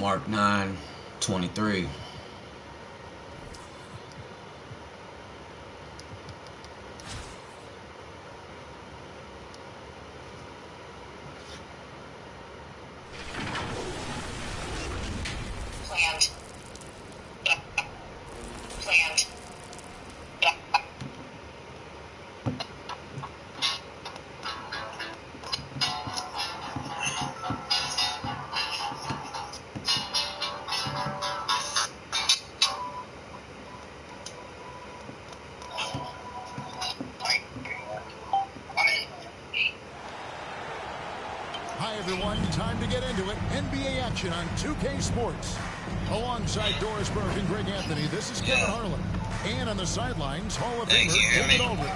Mark 9:23. Hi, everyone. Time to get into it. NBA action on 2K Sports. Alongside Doris Burke and Greg Anthony, this is Kevin Harlan. And on the sidelines, Hall of Famer David Aldridge.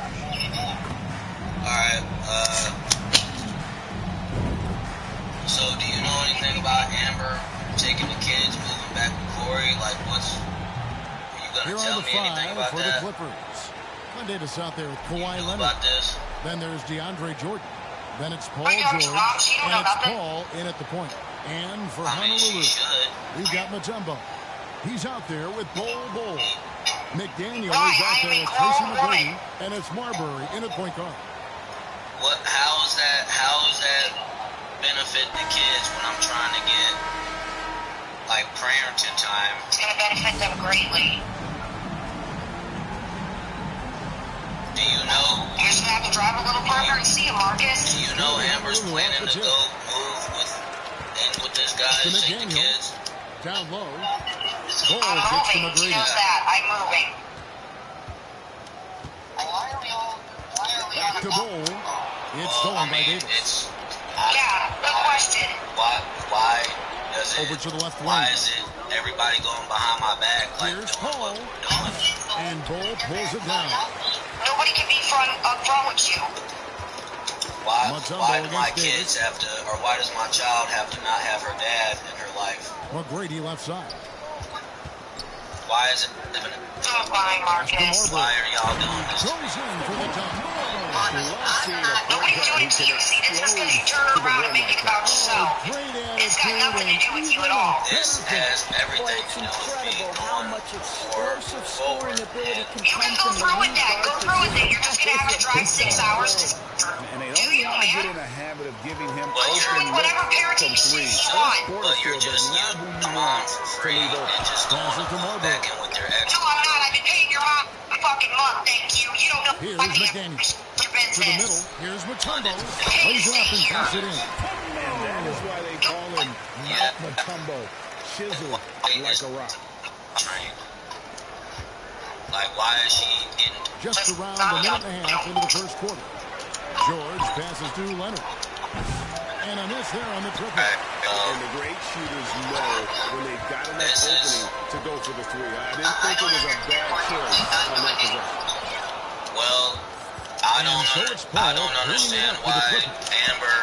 All right. So, do you know anything about Amber taking the kids, moving back with Corey? Like, are you going to tell me anything about for that? The Clippers. Mondavis out there with Kawhi Leonard. About this? Then there's DeAndre Jordan. Then it's Paul George, and it's Paul in at the point. And for Honolulu, we've got Mutombo. He's out there with Bol. McDaniel is out there with Tracy McGrady, and it's Marbury in at point guard. How is that benefit the kids when I'm trying to get, like, parenting time? It's going to benefit them greatly. Do you know? You're just going to have to drive a little further and see him, Marcus. Do you know Amber's planning to go move with this guy and take the kids? Down low. I'm moving. She knows that. I'm moving. Back to Bol. It's stolen by Davis. Yeah, no question. Why does it? Over to the left wing. Why is it everybody going behind my back like Here's doing Paul. what we're doing? And Bol pulls it down. Nobody can be up front with you. Why do my kids have to, or why does my child have to not have her dad in her life? McGrady left side. Why is it? Fine, Marcus. Why are y'all doing this? Goes in for the dunk. Nobody can do it to you. See, this is because you turn around and make it about yourself. It's got nothing to do with you at all. This has everything to do with me going forward. You can go through with that. Go through with it. You're just going to have to drive 6 hours to and they don't want to get in a habit of giving him open whatever parenting decisions you want. But you're just your mom for free and just going back in with your ex. No, I'm not. I've been paying your mom a fucking month, thank you. You don't know Here's what McDaniel. To the middle. Here's Mutombo. Plays it up and puts it in. And that is why they call him Mutombo. Chisel like a rock. Like, why is she in? Just around a minute and a half into the first quarter. George passes to Leonard. And a miss there on the triple. And the great shooters know when they've got enough opening to go for the three. I didn't think it was a bad choice on that possession. Well, I don't understand why Amber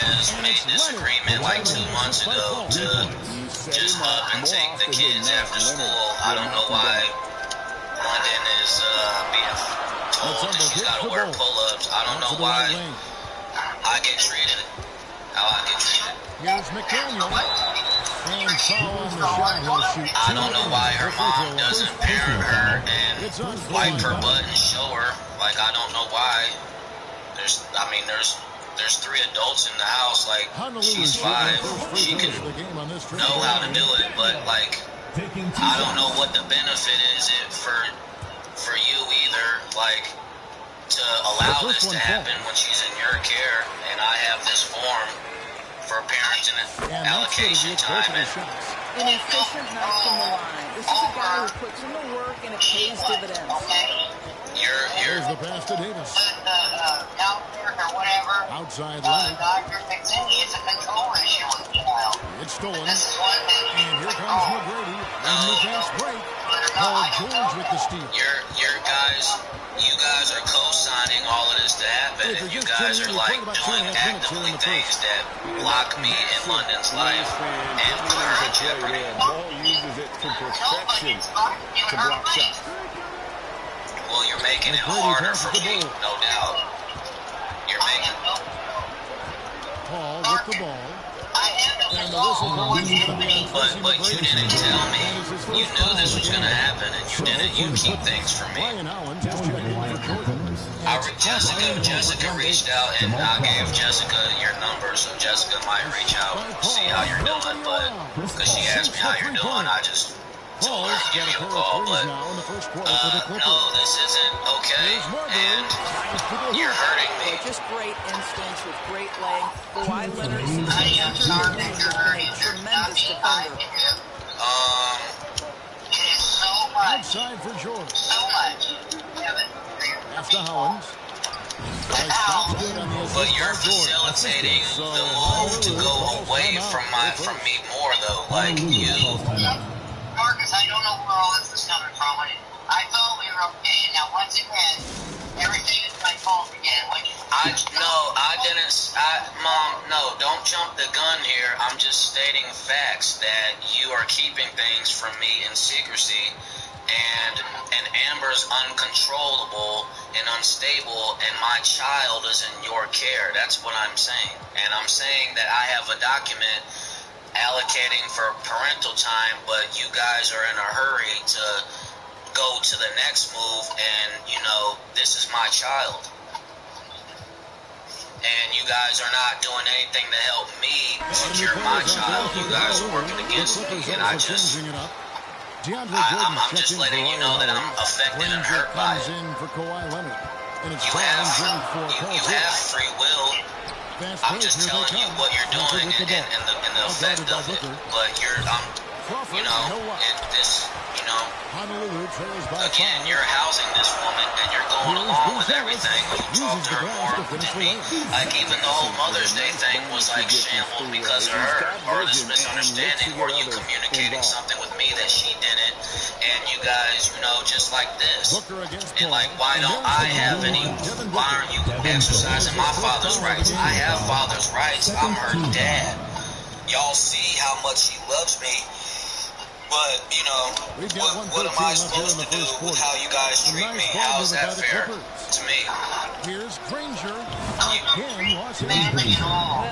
has made this agreement like 2 months ago to just up and take the kids after school. I don't know why London is being told that she's got to wear pull-ups. I don't know why I get treated how I get treated. Here's McDaniel. And foul on the shot. He'll shoot. I don't know why her mom doesn't parent her and wipe her butt and show her. Like, I don't know why. There's 3 adults in the house. Like, she's 5. She can know how to do it, but like, I don't know what the benefit is for you either. Like, to allow this to happen when she's in your care, and I have this form for parents and allocation time. An efficient match from the line. This is a guy who puts in the work and it pays dividends. Here's the pass to Davis. Or whatever. Outside Leonard. Dr. McDaniel, it's a control issue with the child. It's stolen. This is one thing. And here comes McGrady. And the fast break. Paul George with the steal. You guys are co-signing all of this to happen, and you guys are like doing actively things that block me in London's life and put her in jeopardy. Ball uses it to perfection to block shots. Well, you're making it harder for me, no doubt. You're making Paul with the ball. And the But you didn't tell me. You knew this was going to happen, and you keep things from me. Jessica reached out, and I gave Jessica your number, so Jessica might reach out and see how you're doing. But because she asked me how you're doing, I just told her to give you a call. But no, this isn't okay, and you're hurting me. Just great instincts with great length. Kawhi Leonard has been a tremendous defender. Outside for Jordan. That's the Hollins. But you're facilitating the move to go away from me more, though. Like you. Marcus, I don't know where all this is coming from. I thought we were okay. Now, once again, everything is my fault again. Mom, no, don't jump the gun here. I'm just stating facts that you are keeping things from me in secrecy, and Amber's uncontrollable and unstable, and my child is in your care. That's what I'm saying. And I'm saying that I have a document allocating for parental time, but you guys are in a hurry to go to the next move, and, this is my child. And you guys are not doing anything to help me secure my child. You guys are working against me, and I'm just letting you know that I'm affected and hurt by it. You have free will. I'm just telling you what you're doing and the effect of it. But again, you're housing this woman and you're going along with everything. You talk to her more than me. Like, even the whole Mother's Day thing was like shambled because of her, or this misunderstanding, or you communicating something with me that she didn't, and you guys, just like this. And like, why don't I have why aren't you exercising my father's rights? I have father's rights. I'm her dad. Y'all see how much she loves me. But, what am I supposed to do with how you guys treat me? How is that fair to me? Here's Granger. Well,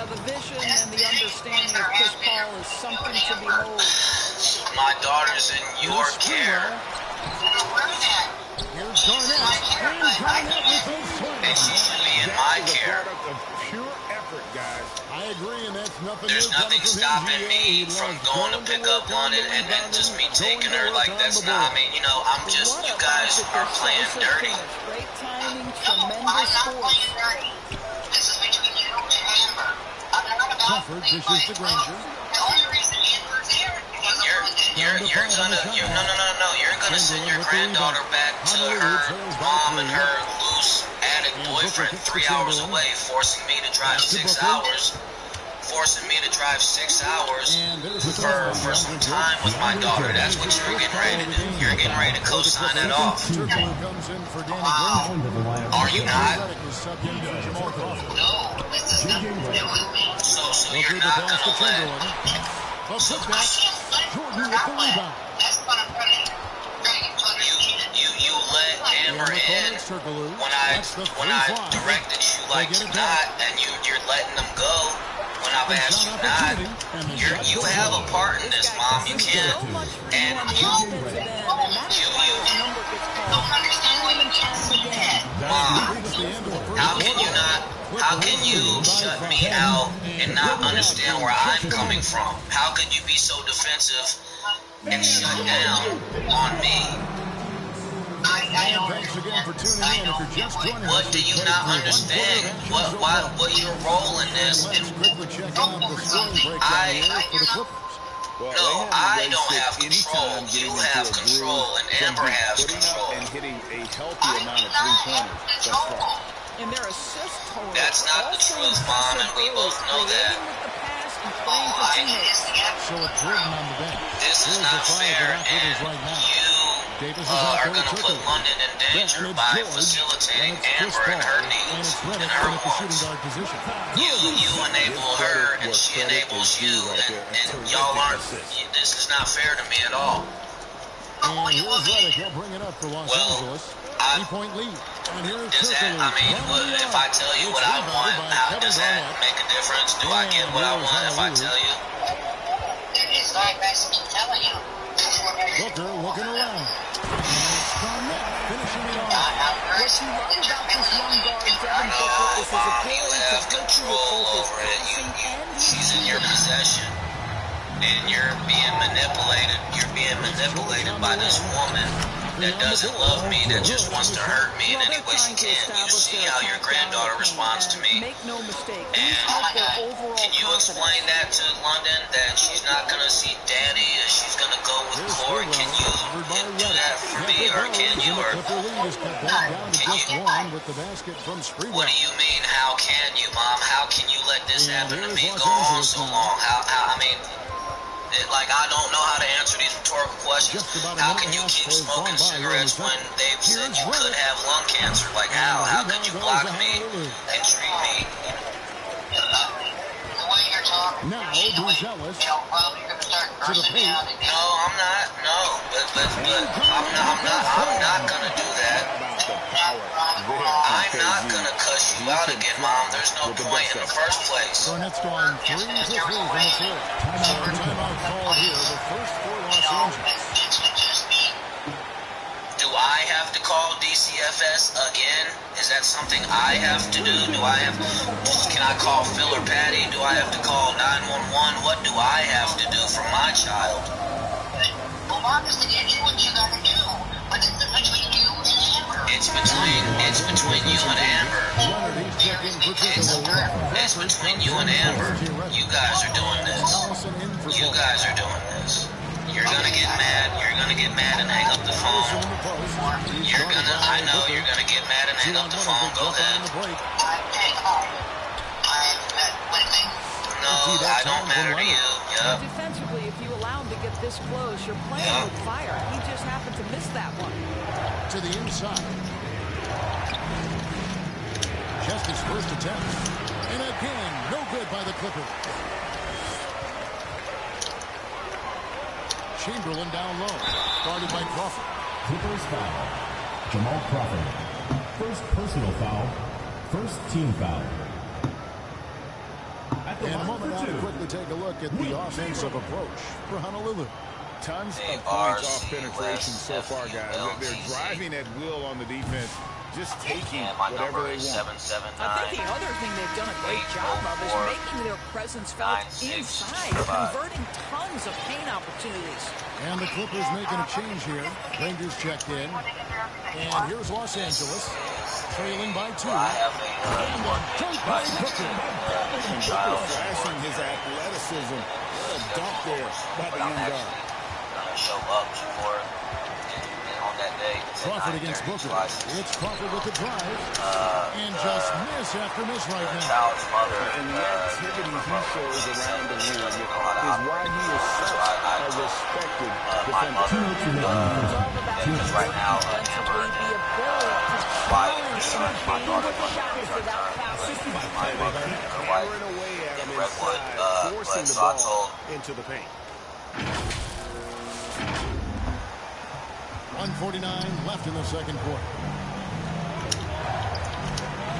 the vision and the understanding of Chris Paul is something to behold. My daughter's in your care. Here's Garnett. And she should be in my care. Pure effort, guys. I agree, and that's nothing. There's nothing stopping me from going to pick up one and just me taking her. Like, that's not, I'm just, you guys are playing dirty. Great timing, tremendous force. This is between you and Amber. I'm not about Crawford dishes to Granger. The only reason Amber's here is because you're gonna send your granddaughter back to her mom and her loose addict boyfriend 3 hours away, forcing me to drive 6 hours. Forcing me to drive 6 hours for some time with my daughter. That's what you're getting ready to do. You're getting ready to co-sign that off. Are you not? So you're not gonna you let Amber in when I directed you like to not, and you're letting them go. When I've asked you not, you have a part in this, Mom. You can't, and Mom, how can you shut me out and not understand where I'm coming from? How could you be so defensive and shut down on me? What do you not understand? What your role in this? I don't have control. You have control, and Amber has control. And hitting a healthy amount of three-pointers thus far. And their assist total. That's not the truth, Mom, and we both know that. This is not fair, and you are going to put London in danger by facilitating Amber and her needs and her wants. You enable her, and she enables you, and y'all aren't. This is not fair to me at all. And here's Redick. He'll bring it up for Los Angeles. 3-point lead. If I tell you what I want, how does that make a difference? Do I get what I want if I tell you? Booker looking around. Finishing it off. What you love about this young guard, Devin Booker, is his ability to hurt you with both his passing and his she's in your possession. And you're being manipulated. You're being manipulated by this woman that doesn't love me, that just wants to hurt me in any way she can. You see how your granddaughter responds to me. Make no mistake. And can you explain that to London, that she's not going to see Daddy, and she's going to go with Corey? Can you do that for me, or can you? Or what do you mean, how can you, Mom? How can you let this happen to me, go on so long? I mean... Like, I don't know how to answer these rhetorical questions. How can you keep smoking cigarettes when they've said you could have lung cancer? Like, how? How could you block me and treat me? Now, Bruzellis to the paint. No, I'm not. No, but I'm not gonna do that. I'm not gonna cuss you out again, Mom. There's no point in the first place. Garnett's gone 3 for 3 from the floor. Timeout called here. The first for Los Angeles. Do I have to call DCFS again? Is that something I have to do? Can I call Phil or Patty? Do I have to call 911? What do I have to do for my child? Well, Mom is to get you what you gotta do, but it's between you and Amber. It's between you and Amber. It's between you and Amber. You guys are doing this. You guys are doing this. You're gonna get mad. You're gonna get mad and hang up the phone. I know you're gonna get mad and hang up the phone. Go ahead. No, I don't matter to you. Yep. Defensively, if you allow him to get this close, you're playing with fire. He just happened to miss that one. To the inside. Just his first attempt. And again, no good by the Clippers. Chamberlain down low. Guarded by Crawford. Clippers foul. Jamal Crawford. First personal foul. First team foul. In a moment, I'll quickly take a look at the offensive approach for Honolulu. Tons of points off penetration so far, guys. They're driving at will on the defense, just taking whatever they want. I think the other thing they've done a great job of is making their presence felt inside, converting tons of paint opportunities. And the Clippers making a change here. Rangers checked in. And here's Los Angeles, trailing by 2. And a dunk by Booker. Flashing his athleticism. What a dunk there by the young guard. Show up for on that day. Crawford against Booker. It's Crawford with the drive. And just miss after miss right now. And the activity he shows around the rim is why he is such a respected defender. Right now, Forcing the ball into the paint. 1:49 left in the second quarter.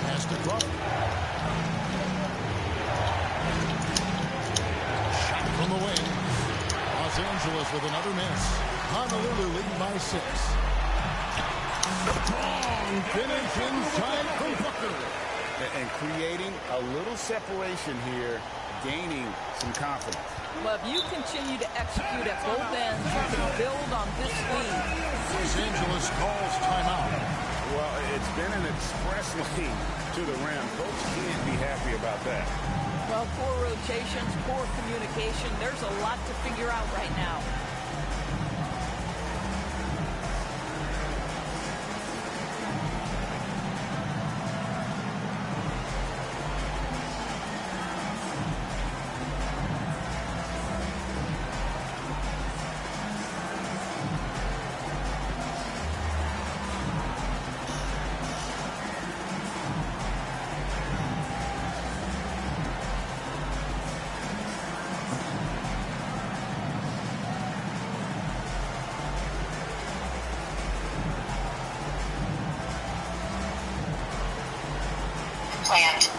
Pass to Crawford. Shot from the wing. Los Angeles with another miss. Honolulu leading by 6. Strong finish inside from Booker. And creating a little separation here, gaining some confidence. Well, if you continue to execute at both ends, you can build on this lead. Los Angeles calls timeout. Well, it's been an express lead to the rim. Coach can't be happy about that. Well, poor rotations, poor communication. There's a lot to figure out right now. Plant.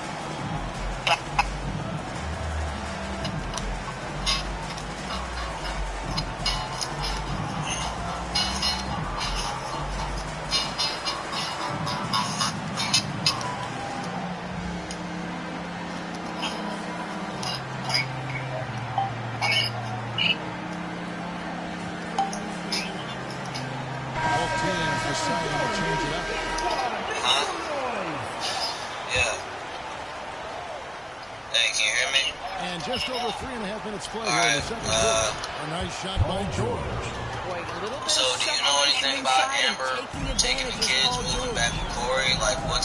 change it up. Huh? Yeah. Hey, can you hear me? And just over 3.5 minutes played All in the right, second quarter. A nice shot by George. So, do you know anything about Amber taking the kids, moving back with Corey? Like, are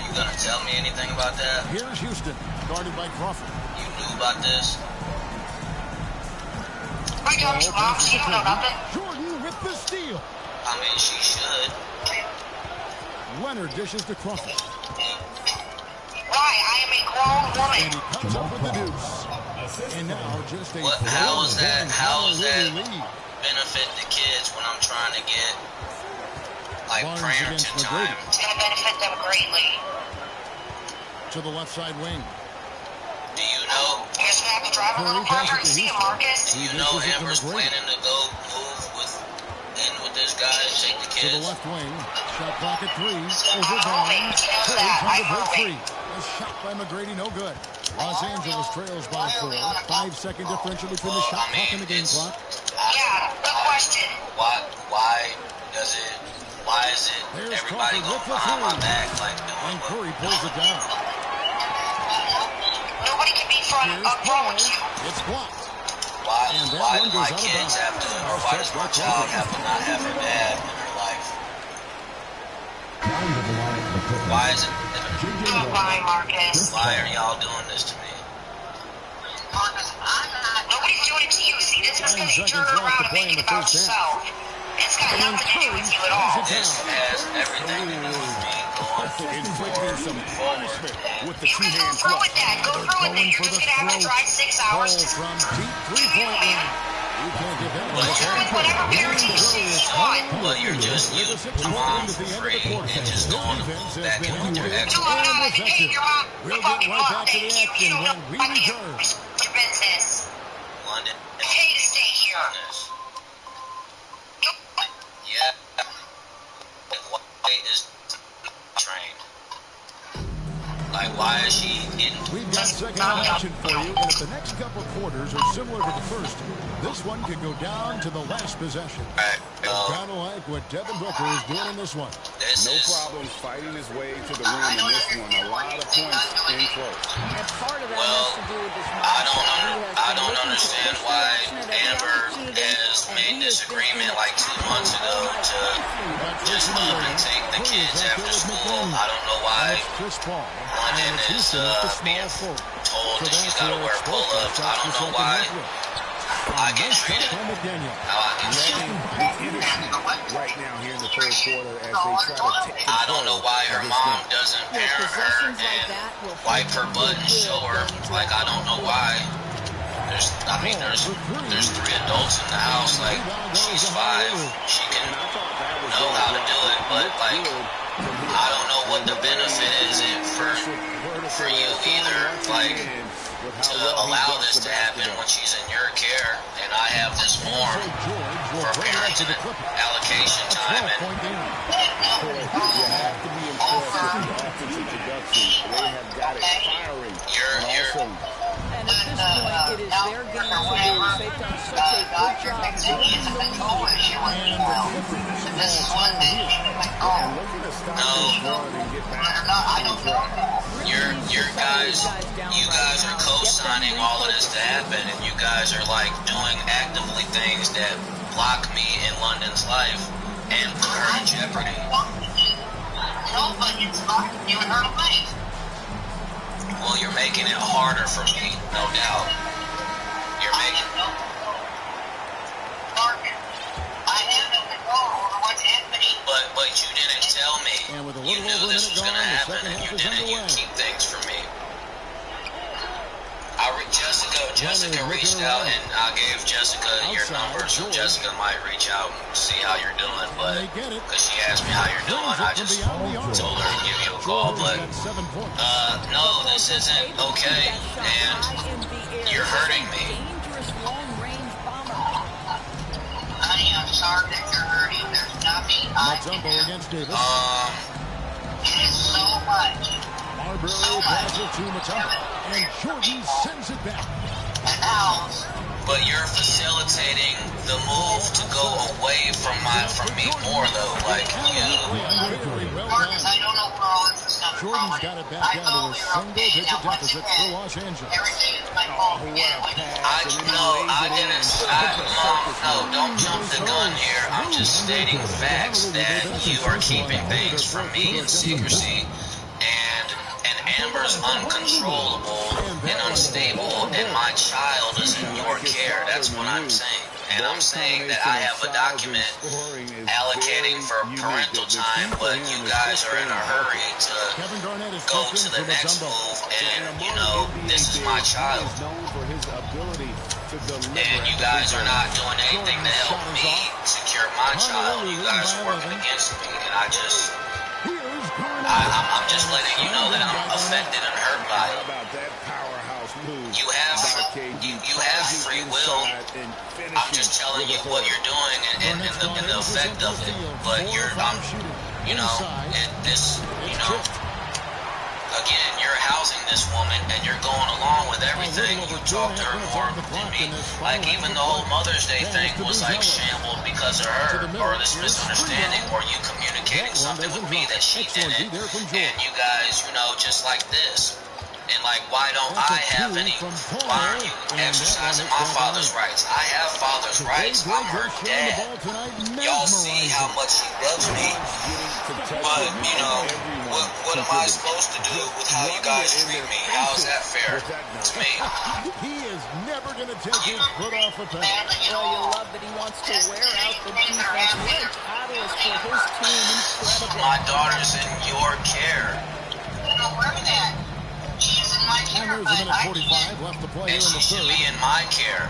you going to tell me anything about that? Here's Houston, guarded by Crawford. You knew about this? I got you, Pops. You don't know nothing. Jordan with the steal. I mean, she should. Leonard dishes to Crawford. Why? I am a grown woman. And he comes up with the deuce. And now just a How is that lead. benefit the kids when I'm trying to get, like, Barnes Princeton against time? It's going to benefit them greatly. To the left side wing. Do you know? You just have to drive a little further and see him, Marcus. Do you know Amber's planning to go move with this guy and take the To kids? the left wing. Shot clock at 3. Over Barnes. Curry trying to break free. A shot by McGrady, no good. Los Angeles trails by 4. 5-second differential between the shot clock and the game clock. Yeah, good question. Why is it There's everybody Crawford going with the behind my three. back like doing And Curry pulls it down. Nobody can be up front with you. It's blocked. why And that why one do goes my out of kids bounds. have to, or why does my child have to not have it bad in her life? Why is it? Goodbye, Marcus. Why are y'all doing this to me? Marcus, nobody's doing it to you. See, this is because you 9 turn seconds left around to and play make in it the about first half. yourself. It's got nothing to do with you at all. This has everything to do with me going Inflicting some punishment with the You can go two-hand through flush. with that. Go through with it. You're just going to have to drive 6 hours Cole to from deep give me a three-point plan. line. You can't get that one. But Go with whatever parenting shit you want. But you're just you mom for free and just going back and forth your ex. Do what I educate your mom. We'll Fuck get your right mom. back to the Thank you. action You don't when we know my return. business. Your business. London. Pay to stay here. Yeah. Why is trained? Like, why is she getting? We've got second action for you, and if the next couple quarters are similar to the first, this one could go down to the last possession. Kind of like what Devin Booker is doing in this one. No problem fighting his way to the rim in this one. A lot of points in close. And part of that Well, has to do with this I don't understand why Amber has made this agreement like 2 months ago to just move and take the kids after school. I don't know why Chris Paul. London is being told that she's got to wear pull-ups. I don't know why I get treated how I get treated. Right now here in the third quarter as they try to take I don't know why her mom doesn't parent her and wipe her butt and show her. Like, I don't know why. There's 3 adults in the house. Like, she's 5. She can know how to do it. But, like, I don't know what the benefit is for you either. Like, to allow this to happen when she's in your care, and I have this form for parenting allocation time, and You have to be impressed with the offensive production. They have got it firing. And at this point, it is their game to lose. They've done such a good job building the lead. This is one thing. You guys are co-signing all of this to happen, and you guys are like doing actively things that block me in London's life and put her in jeopardy. No, but it's not you and her to play. Well, you're making it harder for me, no doubt. You're making I have no control over what's happening. But you didn't tell me. And with a You little knew over a this minute was gone, going to the happen, second and half you is didn't. You underway. keep things from me. Jessica reached out, and I gave Jessica your number, so Jessica might reach out and see how you're doing. But because she asked me how you're doing, I just told her to give you a call. But no, this isn't okay, and you're hurting me. Honey, I'm sorry that you're hurting. There's nothing I can do. Against Davis. It is so much. Marbury passes to Mutombo, and Jordan sends it back. But you're facilitating the move to go away from me more, though. Like, you Jordan's got it back down to a single-digit deficit for Los Angeles. Oh, what a pass. No, don't jump the gun here. I'm just stating facts that you are keeping things from me in secrecy. And Amber's uncontrollable and unstable, and my child is in your care. That's what I'm saying. And I'm saying that I have a document allocating for parental time, but you guys are in a hurry to go to the next move, and, you know, this is my child. And you guys are not doing anything to help me secure my child. You guys are working against me, and I'm just letting you know that I'm affected and hurt by it. You have free will. I'm just telling you what you're doing and the effect of it. But again, you're housing this woman and you're going along with everything. You talk to her more than me. Like, even the whole Mother's Day thing was like shambled because of her, or this misunderstanding, or you communicating something with me that she didn't. And you guys, just like this. And like, why don't I have any? Why aren't you exercising my father's rights? I have father's rights. I'm her dad. Y'all see how much he loves me. But, what am I supposed to do with how you guys treat me? How is that fair to me? He is never going to take his foot off the pedal. Well, you love that he wants to wear out the defense. What a catalyst for his team. Incredible. My daughter's in your care. And there's a minute 45 left to play here in the She should third. be in my care.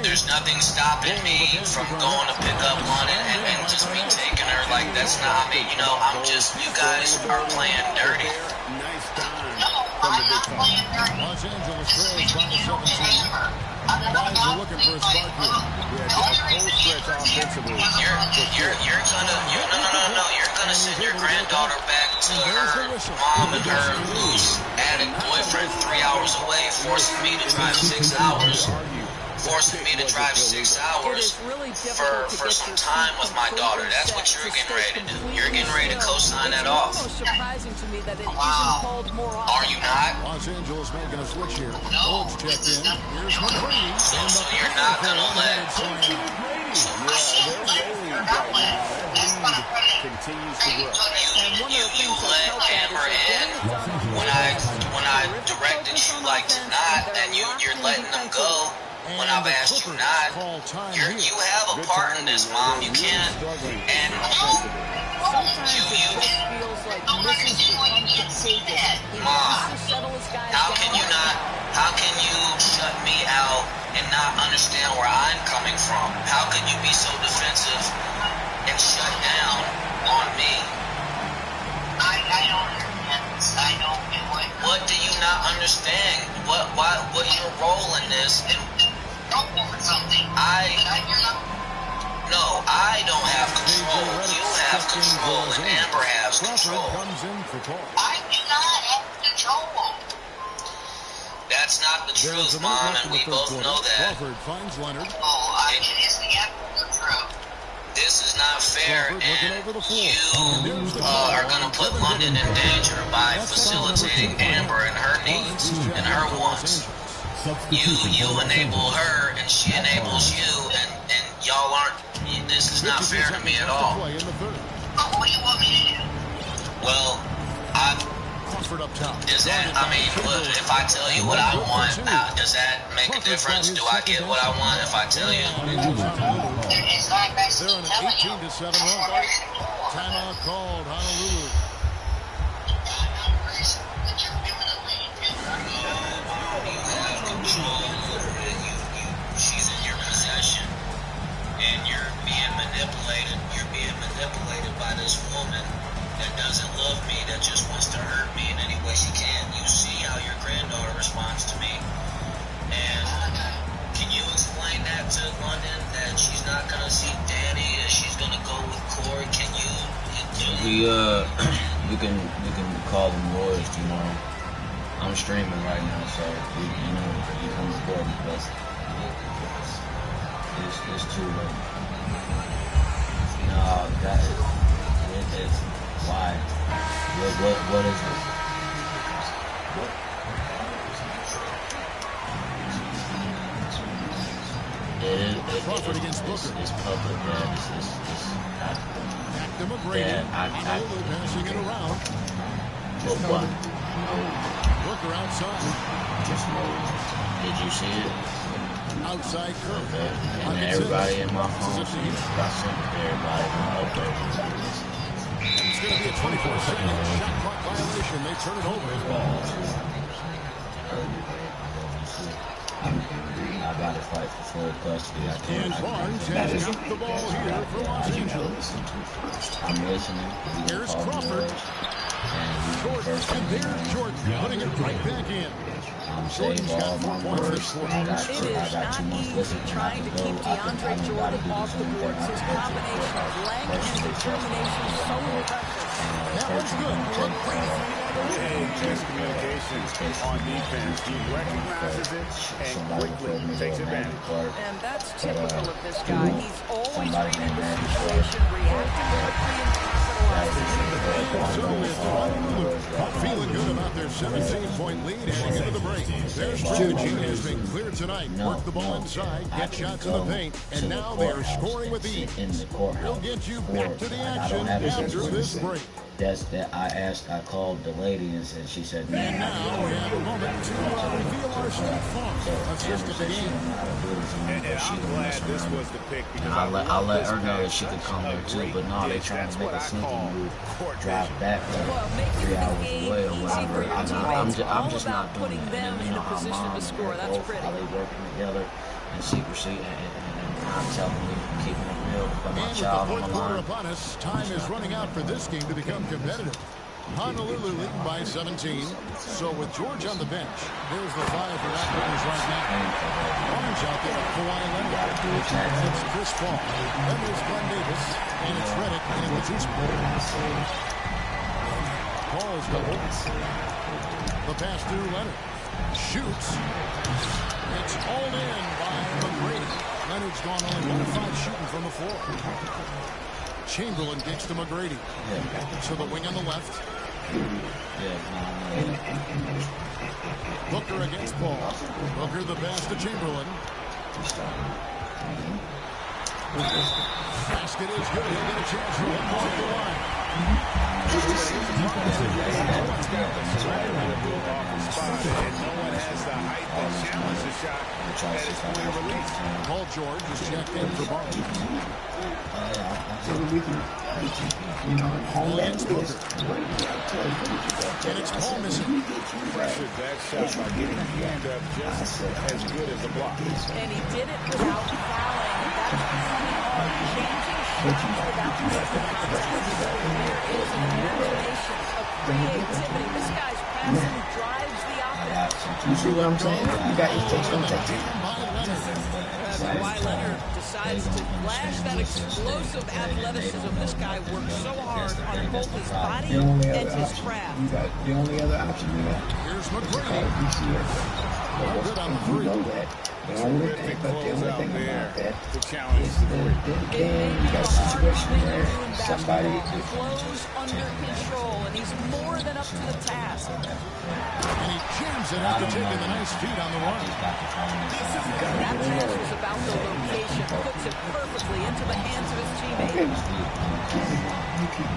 There's nothing stopping me from going to pick up London and just me taking her. Like, that's not, you guys are playing dirty. Los Angeles trails by 17. Guys are looking for a spark here. You're gonna send your granddaughter back to her mom and her loose addict boyfriend 3 hours away, forcing me to drive 6 hours. Forcing me to drive 6 hours for some time with my daughter. That's what you're getting ready to do. You're getting ready to co-sign that off. Are you not? Los Angeles making a switch here. Fultz checked in. Here's McCready. So you're not going to let... You let Amber in when I directed you like to not, and you're letting them go. When I've asked you not, you have a part in this, Mom. You can't. And Mom, how can you shut me out and not understand where I'm coming from? How can you be so defensive and shut down on me? I don't understand this. I don't get what. What do you not understand? What's your role in this? No, I don't have control. You have control, and Amber has control. I do not have control. That's not the truth, Mom, and we both know that. This is not fair, and you are going to put London in danger by facilitating Amber and her needs and her wants. You enable her, and she enables you, and y'all aren't. This is not fair to me at all. What do you want me to do? Well, if I tell you what I want, does that make a difference? Do I get what I want if I tell you? It's like I said, they're on an 18-7 run. Timeout called, Honolulu. She's in your possession, and you're being manipulated. You're being manipulated by this woman that doesn't love me, that just wants to hurt me in any way she can. You see how your granddaughter responds to me, and can you explain that to London, that she's not gonna see Danny, and she's gonna go with Corey? Can you? We can call them boys tomorrow. I'm streaming right now, so you can record it, but it's too late. No, that is Why? What is it? Crawford against Booker. It's public, man. Back to McGrady. Honolulu passing it around. Booker outside. Did you see it? Outside curve. And everybody in my phone, I sent everybody. It's going to be a 24-second shot clock violation. They turn it over. I got to fight for full custody. And Barnes has got the ball here for Los Angeles. I'm listening. Here's Crawford. Jordan, and there's Jordan putting it right back in. Jordan's got 4 points this quarter. It is not easy trying to keep DeAndre Jordan off the boards. His combination of length and determination is so impressive. That one's good. Miscommunication on defense. He recognizes it and quickly takes advantage. And that's typical of this guy. He's always reading the situation, reacting quickly, and capitalizing. So it's Honolulu feeling good about their 17-point lead heading into the break. Their strategy has been clear tonight. Work the ball inside, get shots in the paint, and now they are scoring with ease. We'll get you back to the action after this break. That's that I called the lady and said, she said, man, and now we have a moment to reveal our state farm. Assist at the game. And I'm glad this was the pick because I let her know that she could come here too, but no, they trying to make a sneaky move, drive back like 3 hours away or whatever. I'm just not doing it. And you know how mom and both, how they working together in secrecy and not telling me, keeping it real, but my child on the line. Upon us, time is running out for this game to become competitive. Honolulu leading by 17. So with George on the bench, there's the 5 for that witness right now. Barnes out there with Kawhi Leonard. It's Chris Paul. Then there's Glenn Davis. And it's Redick in the 2 spot. Paul's double. The pass to Leonard. Shoots. It's all in by McGrady. Leonard's gone only 1 of 5 shooting from the floor. Chamberlain gets to McGrady. To the wing on the left. Booker against Paul. Booker the pass to Chamberlain. Basket is good. He'll get a chance for 1 more at the line. And no one has the height that challenge the shot at its point of release. Paul George is checked in for Barnes. Paul against Booker. And it's Paul missing. Pressured that shot by getting the hand up just as good as the block. And he did it without fouling. That's becoming hard. Changing shots without making there is an imagination of creativity. This guy's passing drives the offense. You see what I'm saying? You got your takes on take. Kawhi Leonard decides to flash that explosive athleticism. This guy works so hard on both his body and his craft. You got the only other option you got. Here's McGrady. Good on the 3. Terrific close out there to challenge You got a situation where somebody close under control, and he's more than up to the task. And he jams it after taking the nice feed on the run. That pass was about the location, puts it perfectly into the hands of his teammates.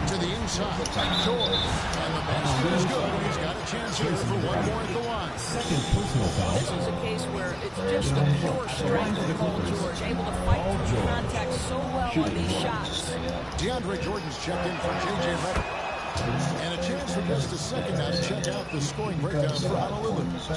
To the inside, George. And the basket is good. He's got a chance here for 1 more at the line. second personal foul. This is a case where it's just the pure strength of Paul George, able to fight through contact so well on these shots. DeAndre Jordan's checked in for J.J. Redick. And a chance for just a second now to check out the scoring breakdown for Honolulu. I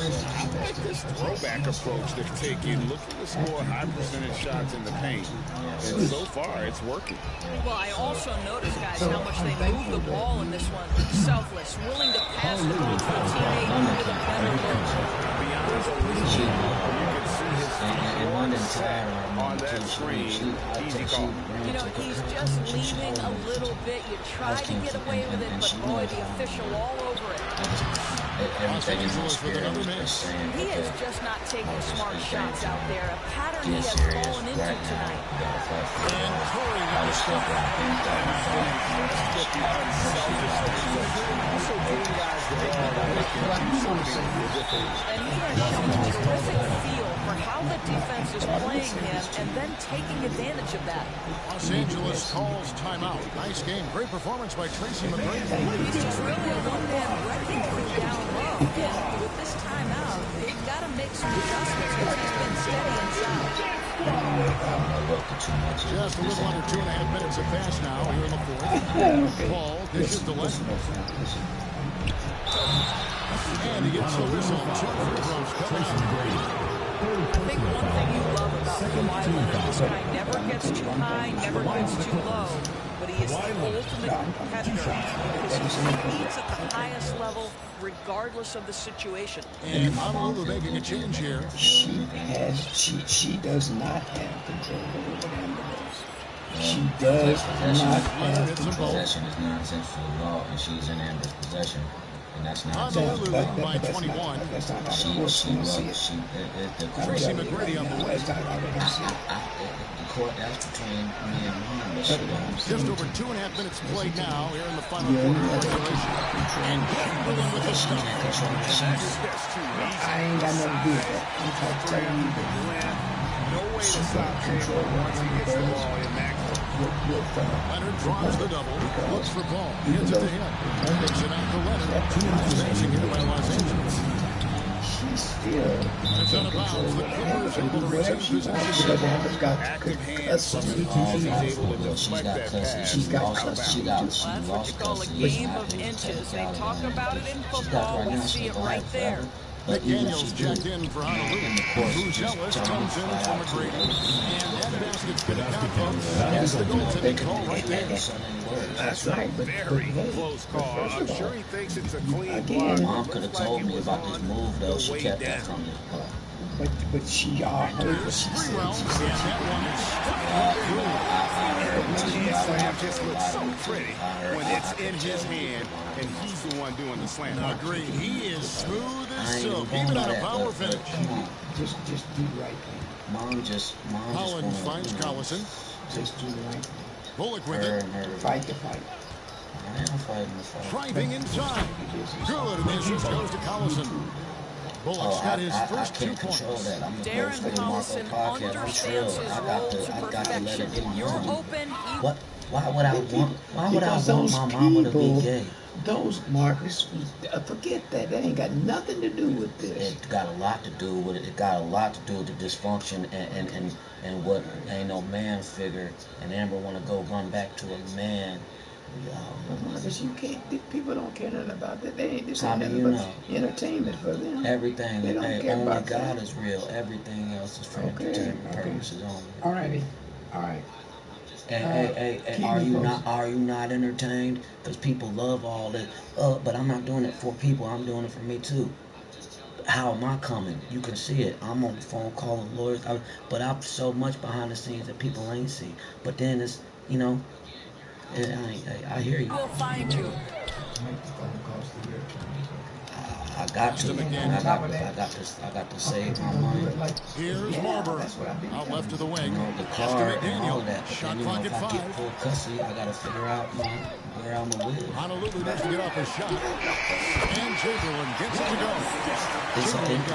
like this throwback approach they're taking, looking to score high percentage shots in the paint. And so far, it's working. Well, I also noticed, guys, how much they move the ball in this one. Selfless, willing to pass it on to a teammate with a better look. Beyond the you can see his on that screen. Easy call. You know, he's just leaving a little bit. You try to get away with it, but boy, the official all over it. everything in my spirit is saying, He is just not taking smart shots out there. A pattern he has fallen into tonight. And Curry I was stuck right there. Also giving guys the ball that they can do something with it. And he has shown a terrific feel for how the defense is playing him and then taking advantage of that. Los Angeles calls timeout. Nice game. Great performance by Tracy McGrady. He's just really a one-man wrecking crew down low. And with this timeout, they've got to make some adjustments because he's been steady and sound. Just a little under 2.5 minutes have passed now here in the fourth. Paul dishes to left. And he gets the whistle. 2 free throws coming up. I think one thing you love about Kawhi Leonard, this guy never gets too high, never gets too low, but he is the ultimate competitor because he competes at the highest level regardless of the situation. And Honolulu making a change here. She does not have control over the handles. She does not have control. Possession is not essentially law, and she's in Amber's possession. And that's not Honolulu leading by 21. Tracy McGrady on the way. The court, that's between me and mom. Just over 2.5 minutes played now here in the final quarter of regulation. And Chamberlain with the stop. I ain't got nothing to do with that. I'm trying to tell you. No way to stop Chamberlain once he gets the ball in that. Leonard draws the double. Looks for Paul. Hits it to him. Takes it out to Leonard. 2 minutes finishing here by Los Angeles. She's still it's out of bounds. The Clippers able to retain possession. Active hands. She's able to deflect that pass. That's what you call a game of inches. They talk about it in football. We see it right there. McDaniels checked in for Honolulu. Brugelis comes in for McGrady. And that basket's going to count. That's the goaltending call right there. That's a very close call. I'm sure he thinks it's a clean block. Mom could have told me about this move, though. She kept that from me. But she heard what she said. Slam just looks so pretty when it's in his hand and he's the one doing the slam. Agreed. He is smooth as silk, even on a power finish. Just do the right thing. Mom Collins finds Collison. Just do the right thing. Bullock with it. Fight the fight. I am fighting the fight. Driving inside. Good, and then she goes to Collison. Bullock's got his first 2 points. Darren Collison understands his role to perfection. You're open. Why would I want my mama to be gay? Those markers, forget that. That ain't got nothing to do with this. It got a lot to do with it. It got a lot to do with the dysfunction and what ain't no man figure. And Amber want to go run back to a man. Marcus, you can't. People don't care nothing about that. They ain't. This How ain't do you nothing know? but entertainment for them. Everything. They don't care only about God that. is real. Everything else is for entertainment purposes only. Alrighty. All right. Hey, are you not entertained? Because people love all that. But I'm not doing it for people. I'm doing it for me too. How am I coming? You can see it. I'm on the phone calling lawyers. But I'm so much behind the scenes that people ain't see. But then it's, you know, I hear you. We'll find you. I got to. I got to save my money. Here's Marbury. Out left to the wing. The car and all that. Shot But then, clock if at I get 5. full custody, I got to figure out where I'm going to live. Honolulu needs to get off his shot. And Chamberlain gets it to go.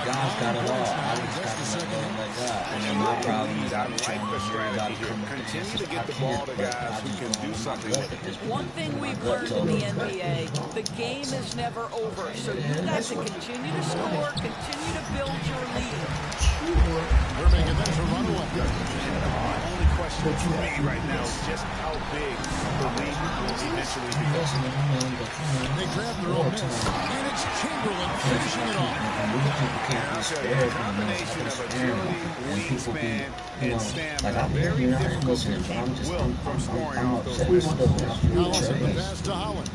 God's got it all. I just got to let God. And then my problem is I'm trying to figure out continue to get the ball to guys who can do something with it. One thing we've learned in the NBA, the game is never over. So you've got to continue to score, continue to build your lead. Irving and then to run away. The only question for me right now is just how big the lead will eventually become. They grab their own miss, and it's Chamberlain finishing it off. A combination of agility, wingspan, and stamina. Very difficult to keep Will from scoring off those Collison the pass to Holland.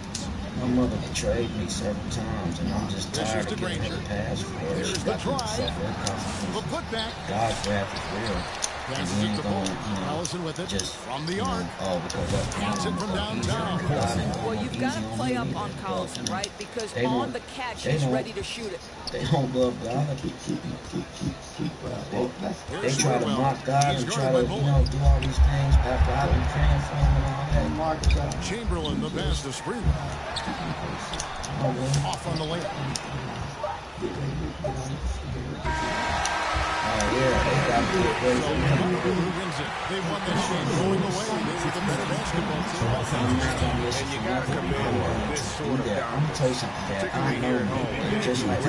My mother betrayed me several times, and I'm just tired of getting her pass for it. Here's the try. The putback. God's wrath is real. Passes it to Fultz. Allison with it from the arc. Gets it from downtown. Well, you've got to play up on Collison, right? Because on the catch, he's ready to shoot it. They don't love God. They try to mock God and try to, do all these things after I've been praying for him and all that. Chamberlain, the pass to Spring. Off on the layup. Oh, yeah, they got to get crazy. Who wins it? They won this game going away. They were the better basketball team. And you got to command this sort of I'm going to tell you something, Dad. I know just like if I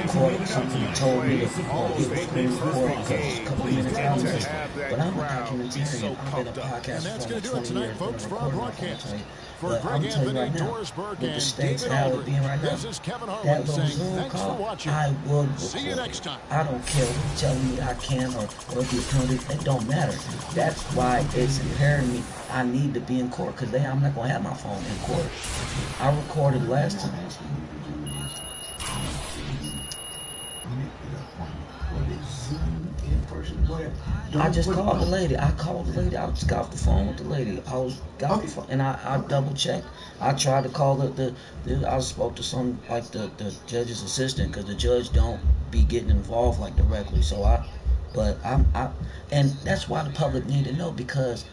recorded something and told me to screen record because it's a couple minutes out of it. But I'm a documentarian. I've been a podcast and that's for going to do it tonight, folks, for our broadcast. For Greg Anthony, Dorisberg, and David Aldridge, this is Kevin Harlan saying thanks for watching. I will record. See you next time. I don't care who tell me I can or if you penalty. It don't matter. That's why it's imperative me. I need to be in court because I'm not going to have my phone in court. I recorded last time. I just called the lady. I called the lady. I just got off the phone with the lady. Got the phone, and I double checked. I tried to call I spoke to some like the judge's assistant because the judge don't be getting involved like directly. So and that's why the public need to know because,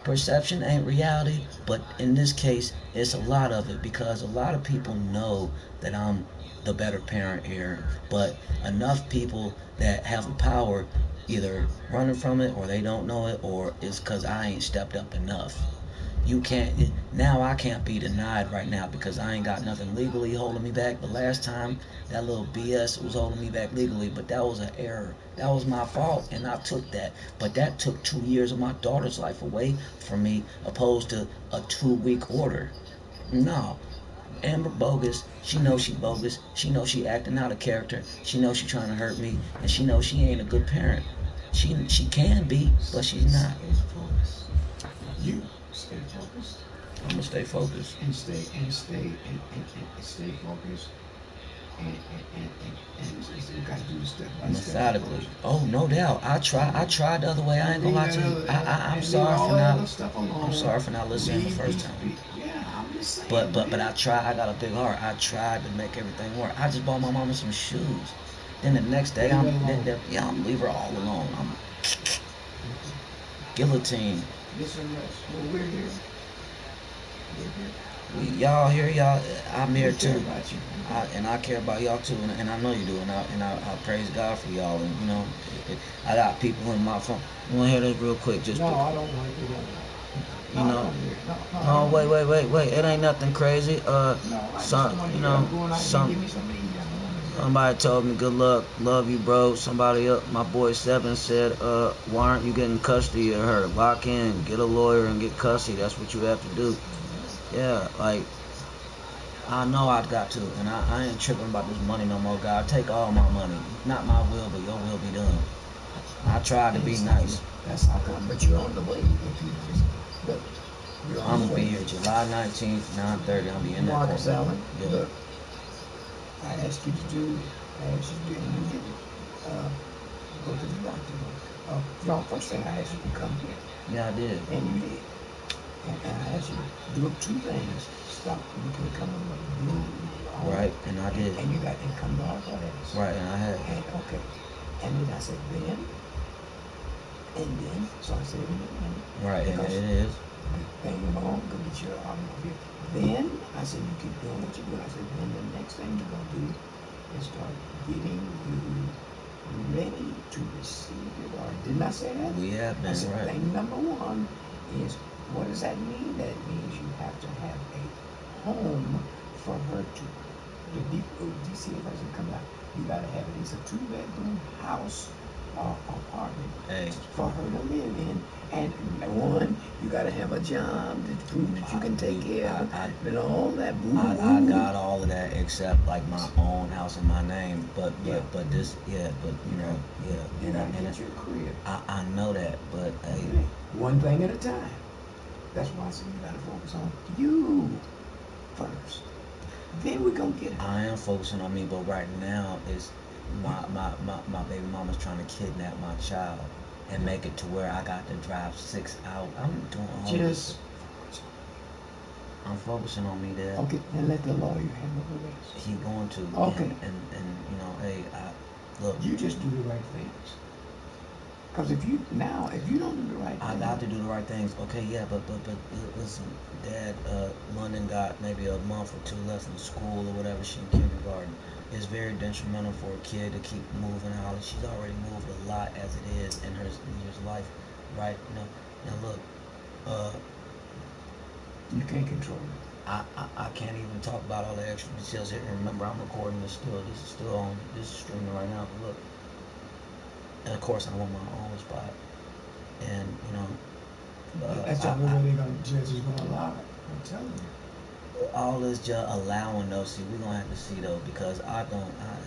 perception ain't reality. But in this case, it's a lot of it because a lot of people know that I'm the better parent here, but enough people that have the power either running from it or they don't know it or it's because I ain't stepped up enough. I can't be denied right now because I ain't got nothing legally holding me back. But last time, that little BS was holding me back legally, but that was an error. That was my fault, and I took that. But that took 2 years of my daughter's life away from me, opposed to a 2-week order. No. Amber bogus. She knows she bogus. She knows she acting out of character. She knows she trying to hurt me, and she knows she ain't a good parent. She can be, but she's not. You stay focused. I'm gonna stay focused. And stay focused. And you gotta do the step by step. Methodically. Oh, no doubt. I tried the other way. I ain't gonna lie to you. I'm sorry for not listening the first time. But I tried. I got a big heart. I tried to make everything work. I just bought my mama some shoes. Then the next day, I'm leave her all alone. I'm guillotine. Listen, well, we're here. Y'all here, y'all. I'm here too, and I care about y'all too, and I know you do, and I praise God for y'all, and I got people in my phone. You wanna hear this real quick? Just no, I don't want to. No, wait. It ain't nothing crazy. Somebody told me, good luck, love you, bro. Somebody up, my boy 7 said, why aren't you getting custody of her? Lock in, get a lawyer and get custody. That's what you have to do. Yeah, I know I've got to, and I ain't tripping about this money no more, God. Take all my money. Not my will, but your will be done. I tried to be nice. That's how come, but you're on the way. I'm going to be here July 19th, 9:30. I'm going to be in that court. Marcus Allen, look, I asked you to do, and you didn't go to the doctor. No, first thing I asked you to come here. Yeah, I did. And you did. And I asked you to do 2 things. Stop, you can come in with blue. Right, and I did. And you got to come to our class. Right, and I had. Okay. And then I said, so I said, right, and it is. Thing along, go get your automobile. Then I said, you keep doing what you're doing. I said, then the next thing you're going to do is start getting you ready to receive your daughter. Didn't I say that? We have been, I said, right. thing number 1 is, what does that mean? That means you have to have a home for her to, the DC person come out. You got to have at least a 2-bedroom house or apartment for her to live in. And 1, you gotta have a job to prove that you can take care of it. And all that. I got all of that except like my own house in my name. But you gotta get your career. I know that, but hey, one thing at a time. That's why I said you gotta focus on you first. Then we're gonna get it. I am focusing on me, but right now is my baby mama's trying to kidnap my child. and make it to where I got to drive 6 hours. I'm doing all this. I'm focusing on me, Dad. Okay, and let the lawyer handle the rest. He going to. Okay. And you know, hey, look. You just do the right things. Because if you don't do the right things. I got to do the right things. Okay, yeah, but listen, Dad, London got maybe a month or 2 left in school or whatever. She's in kindergarten. It's very detrimental for a kid to keep moving out. She's already moved a lot as it is in her year's life, right? Now look, you can't control it. I can't even talk about all the extra details here. And remember, I'm recording this still. This is still on. This is streaming right now. But look, and of course, I want my own spot. And you know, that's the only way the judge is going to allow it. I'm telling you. All this just allowing though. See, we're gonna have to see though, because I don't know.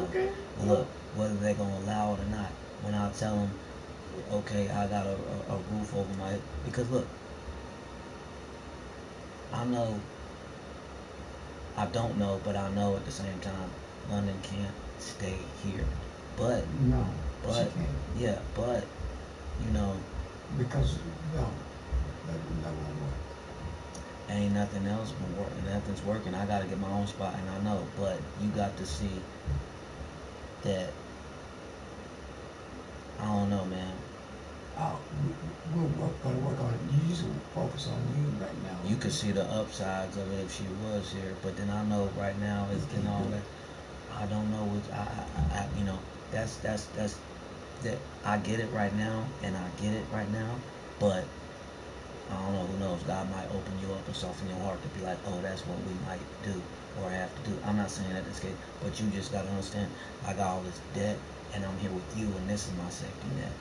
Okay. Look, whether they're gonna allow it or not. When I tell them, okay, I got a roof over my head, because look. I know, I don't know, but I know at the same time, London can't stay here. But, no, but, she can't. Yeah, but, you know. Because, no, that won't work. Ain't nothing else working, nothing's working. I gotta get my own spot, and I know, but you got to see that, I don't know, man. We're going to work on it. You just focus on you right now. You could see the upsides of it if she was here, but then I know right now it's and all that. I don't know what I you know, that's that I get it right now, and I get it right now, but I don't know, who knows? God might open you up and soften your heart to be like, oh, that's what we might do or have to do. I'm not saying that this case, but you just gotta understand, I got all this debt, and I'm here with you, and this is my safety net.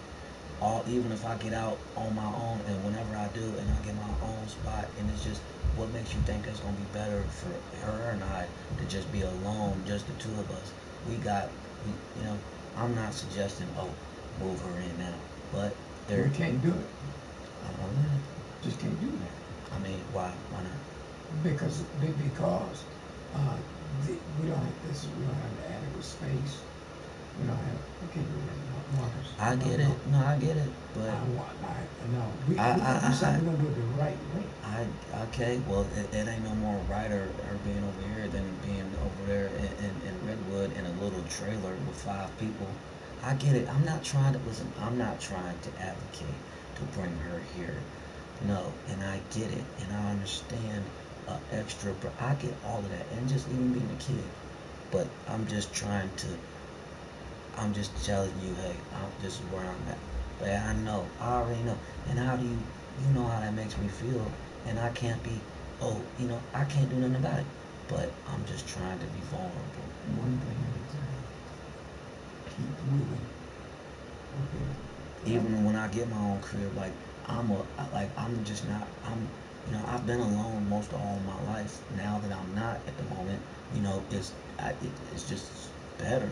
Even if I get out on my own, and whenever I do, and I get my own spot, and it's just, what makes you think it's gonna be better for her and I to just be alone, just the two of us? You know, I'm not suggesting, move her in now, but we can't do it. I don't know. Just can't do that. I mean, why not? Because we don't have the adequate space. We can't do that. Marcus. I get it. No, I get it. But we're gonna do it the right way. Okay. Well, it ain't no more right or being over here than being over there in Redwood in a little trailer with 5 people. I get it. I'm not trying to advocate to bring her here. No, and I get it, and I understand extra. But I get all of that, and just even being a kid. But I'm just telling you, hey, this is where I'm at. But I already know. And how do you know how that makes me feel? And I can't be, I can't do nothing about it. But I'm just trying to be vulnerable. One thing at a time. Keep moving. Okay. Even when I get my own crib, I've been alone most of all my life. Now that I'm not at the moment, it's just better.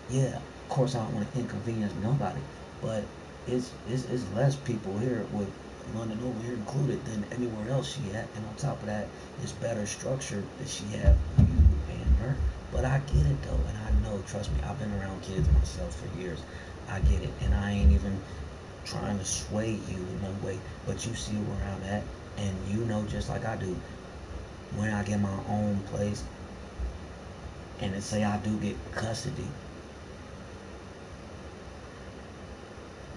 Yeah, of course I don't want to inconvenience nobody, but it's less people here with London over here included than anywhere else she had, and on top of that, it's better structure that she had you and her. But I get it though, and I know, trust me, I've been around kids myself for years. I get it, and I ain't even trying to sway you in no way, but you see where I'm at, and you know just like I do, when I get my own place, and let's say I do get custody,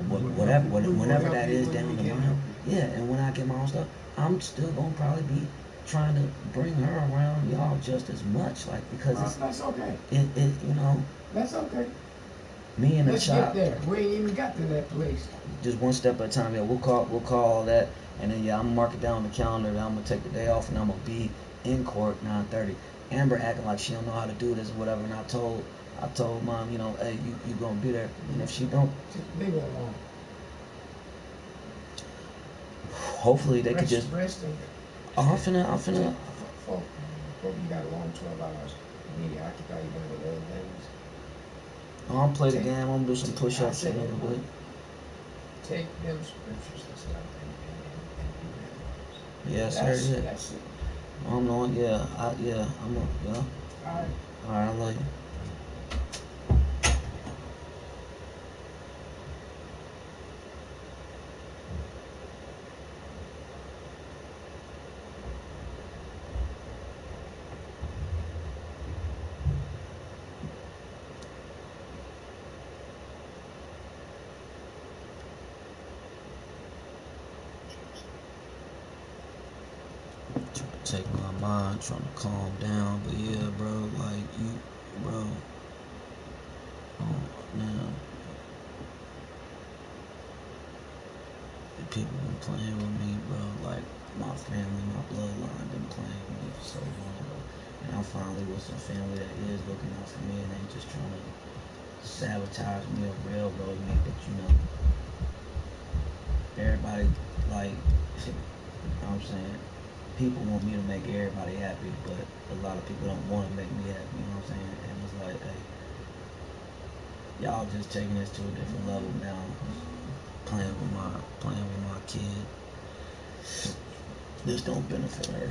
whatever that is down the line, yeah, and when I get my own stuff, I'm still gonna probably be trying to bring her around y'all just as much, because that's okay. That's okay. Me and the Let's child. get there. We ain't even got to that place. Just one step at a time. Yeah, we'll call all that, and then I'm gonna mark it down on the calendar. And I'm gonna take the day off, and I'm gonna be in court 9:30. Amber acting like she don't know how to do this or whatever, and I told Mom, hey, you gonna be there, and if she don't, leave her alone. Hopefully they could just. Resting. I'm finna. Folk, you got a long 12 hours. You need to occupy you doing the little things. I'm play the game. I'm gonna do some push-ups a little bit. Take them scriptures and stuff and do that. Yes, sir. Yeah. That's it. I'm on. Yeah. Yeah. All right. All right. I love you. take my mind, trying to calm down. But yeah, bro, like bro. Oh man, the people been playing with me, bro. Like my family, my bloodline been playing with me for so long, bro. And I'm finally with some family that is looking out for me, and they just trying to sabotage me or railroad me. But you know, everybody, like, you know what I'm saying, people want me to make everybody happy, but a lot of people don't want to make me happy, you know what I'm saying? And it's like, hey, y'all just taking this to a different level now, playing with my kid. This don't benefit her.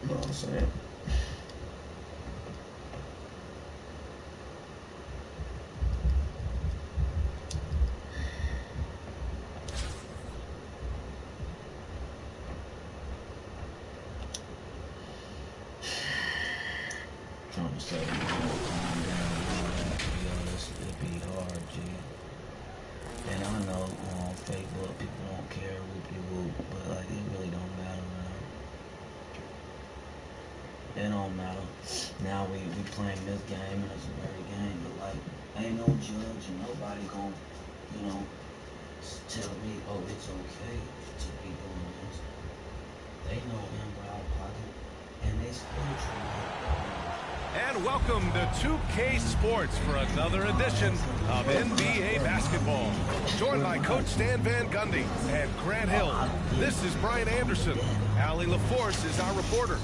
You know what I'm saying? Trying to say, calm down, it'd be hard, G. And I know on Facebook people don't care, whoop-de-whoop, but like it really don't matter, man. It don't matter. Now we playing this game and it's a very game, but like ain't no judge and nobody gon', you know, tell me, oh, it's okay to be doing this. They know them out of pocket and they still try. And welcome to 2K Sports for another edition of NBA basketball. Joined by Coach Stan Van Gundy and Grant Hill. This is Brian Anderson. Allie LaForce is our reporter.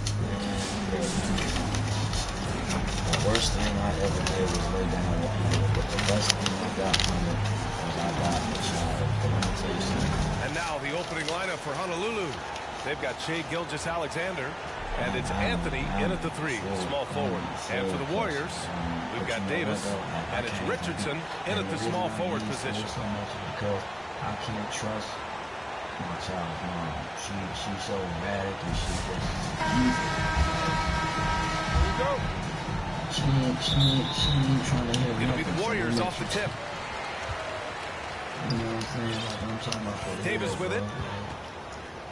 The worst thing I ever did was lay down with people, but the best thing I got from it was I got the child. Let me tell you something. And now the opening lineup for Honolulu. They've got Shai Gilgeous-Alexander. And it's Anthony in at the 3, small forward. And for the Warriors, we've got Davis, and it's Richardson in at the small forward position. Because I can't trust my child's mom. She's so erratic and she just Here we go. She ain't trying to hear nothing. Gonna be the Warriors off the tip. You know what I'm saying? Like I'm talking about for Davis with it.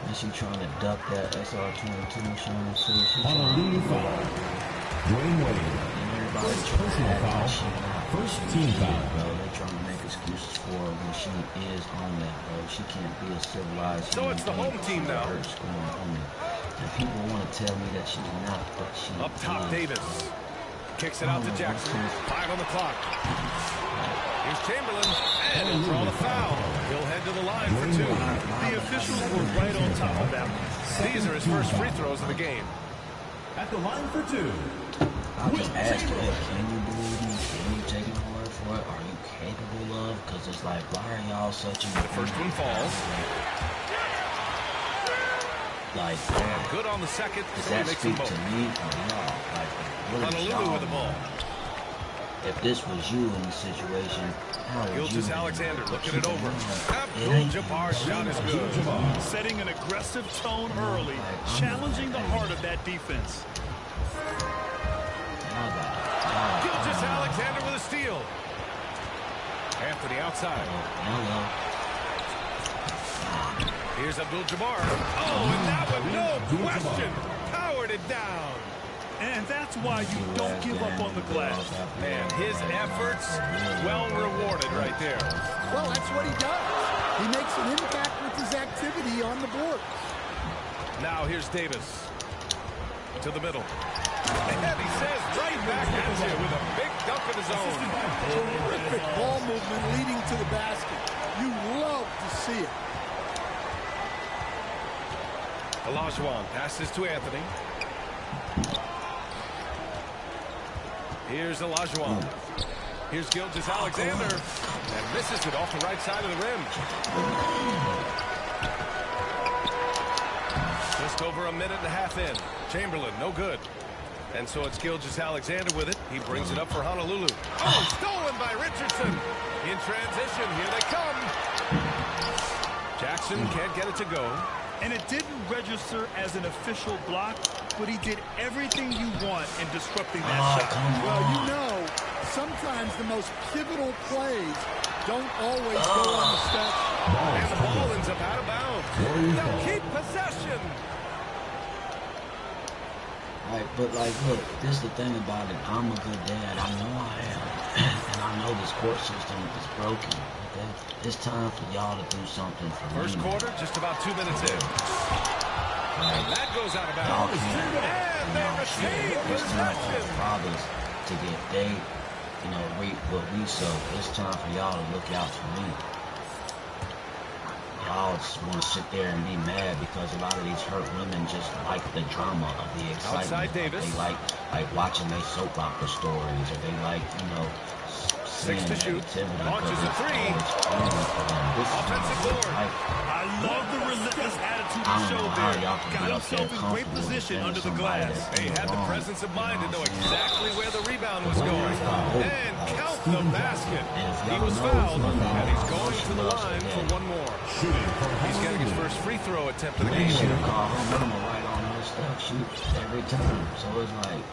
And she trying to duck that SR22 machine too. Honolulu foul. Dwayne Wade. And everybody trying to act like she not. First team foul. Bro, they trying to make excuses for her when she is on that, bro. She can't be a civilized. So it's the home team now. And people want to tell me that she's not, but she up top, is. Davis kicks it out to Jackson. 5 on the clock. Here's Chamberlain, and he'll draw the foul. He'll head to the line for 2. The officials were right on top of that. These are his first free throws of the game. At the line for 2. I just asked her, can you believe me? Can you take my word for it? Are you capable of? Because it's like, why are y'all such a... The first one falls. Like, good on the second. Does that speak to me or y'all? Like, Honolulu with the ball. If this was you in the situation, how would you? Gilgeous-Alexander looking it over. Abdul-Jabbar's shot is good. Setting an aggressive tone early, challenging the heart of that defense. Gilgeous-Alexander with a steal. Anthony outside. Here's Abdul-Jabbar. Oh, and that one, no question, powered it down. And that's why you don't give up on the glass. Man, his efforts, well rewarded right there. Well, that's what he does. He makes an impact with his activity on the board. Now here's Davis to the middle. And he says right back at you with a big dunk of his own. Terrific ball movement leading to the basket. You love to see it. Olajuwon passes to Anthony. Here's Olajuwon. Here's Gilgeous-Alexander. And misses it off the right side of the rim. Just over a minute and a half in. Chamberlain, no good. And so it's Gilgeous-Alexander with it. He brings it up for Honolulu. Oh, stolen by Richardson. In transition, here they come. Jackson can't get it to go. And it didn't register as an official block, but he did everything you want in disrupting that shot. Well, you know, sometimes the most pivotal plays don't always go on the stretch. And the ball ends up out of bounds. But look, this is the thing about it. I'm a good dad. I know I am. And I know this court system is broken. Okay? It's time for y'all to do something for me. First quarter, just about 2 minutes in. And that goes out of bounds. And they retain possession. It's time for fathers to get reap what we sow. It's time for y'all to look out for me. Y'all just want to sit there and be mad because a lot of these hurt women just like the drama of the excitement. They like watching their soap opera stories, or they like, seeing negativity. Launches a three. Offensive board. I love the relentless attitude he showed there. Got himself in great position under the glass. He had the presence of mind to know exactly where the rebound was going. And count the basket. He was fouled, and he's going to the line for one more. He's getting his first free throw attempt of the game. She call her mama right on her stuff. Shoots every time. So it's like,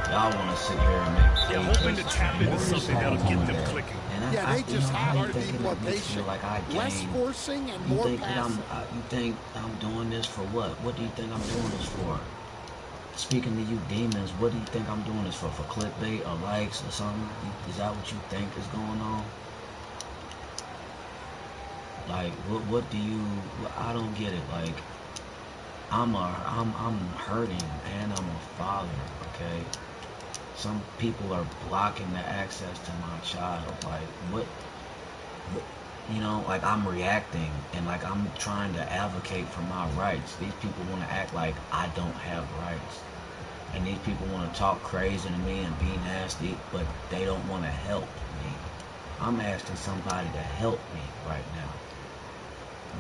y'all want to sit here and make. They're hoping to tap into something that'll get them clicking. Yeah, they just have to be more patient. Less forcing and more passing. You think I'm doing this for what? What do you think I'm doing this for? Speaking to you demons, what do you think I'm doing this for? For clickbait or likes or something? Is that what you think is going on? Like, what do you? I don't get it. Like, I'm hurting and I'm a father. Okay. Some people are blocking the access to my child. Like, what, like I'm reacting and like I'm trying to advocate for my rights. These people want to act like I don't have rights. And these people want to talk crazy to me and be nasty, but they don't want to help me. I'm asking somebody to help me right now.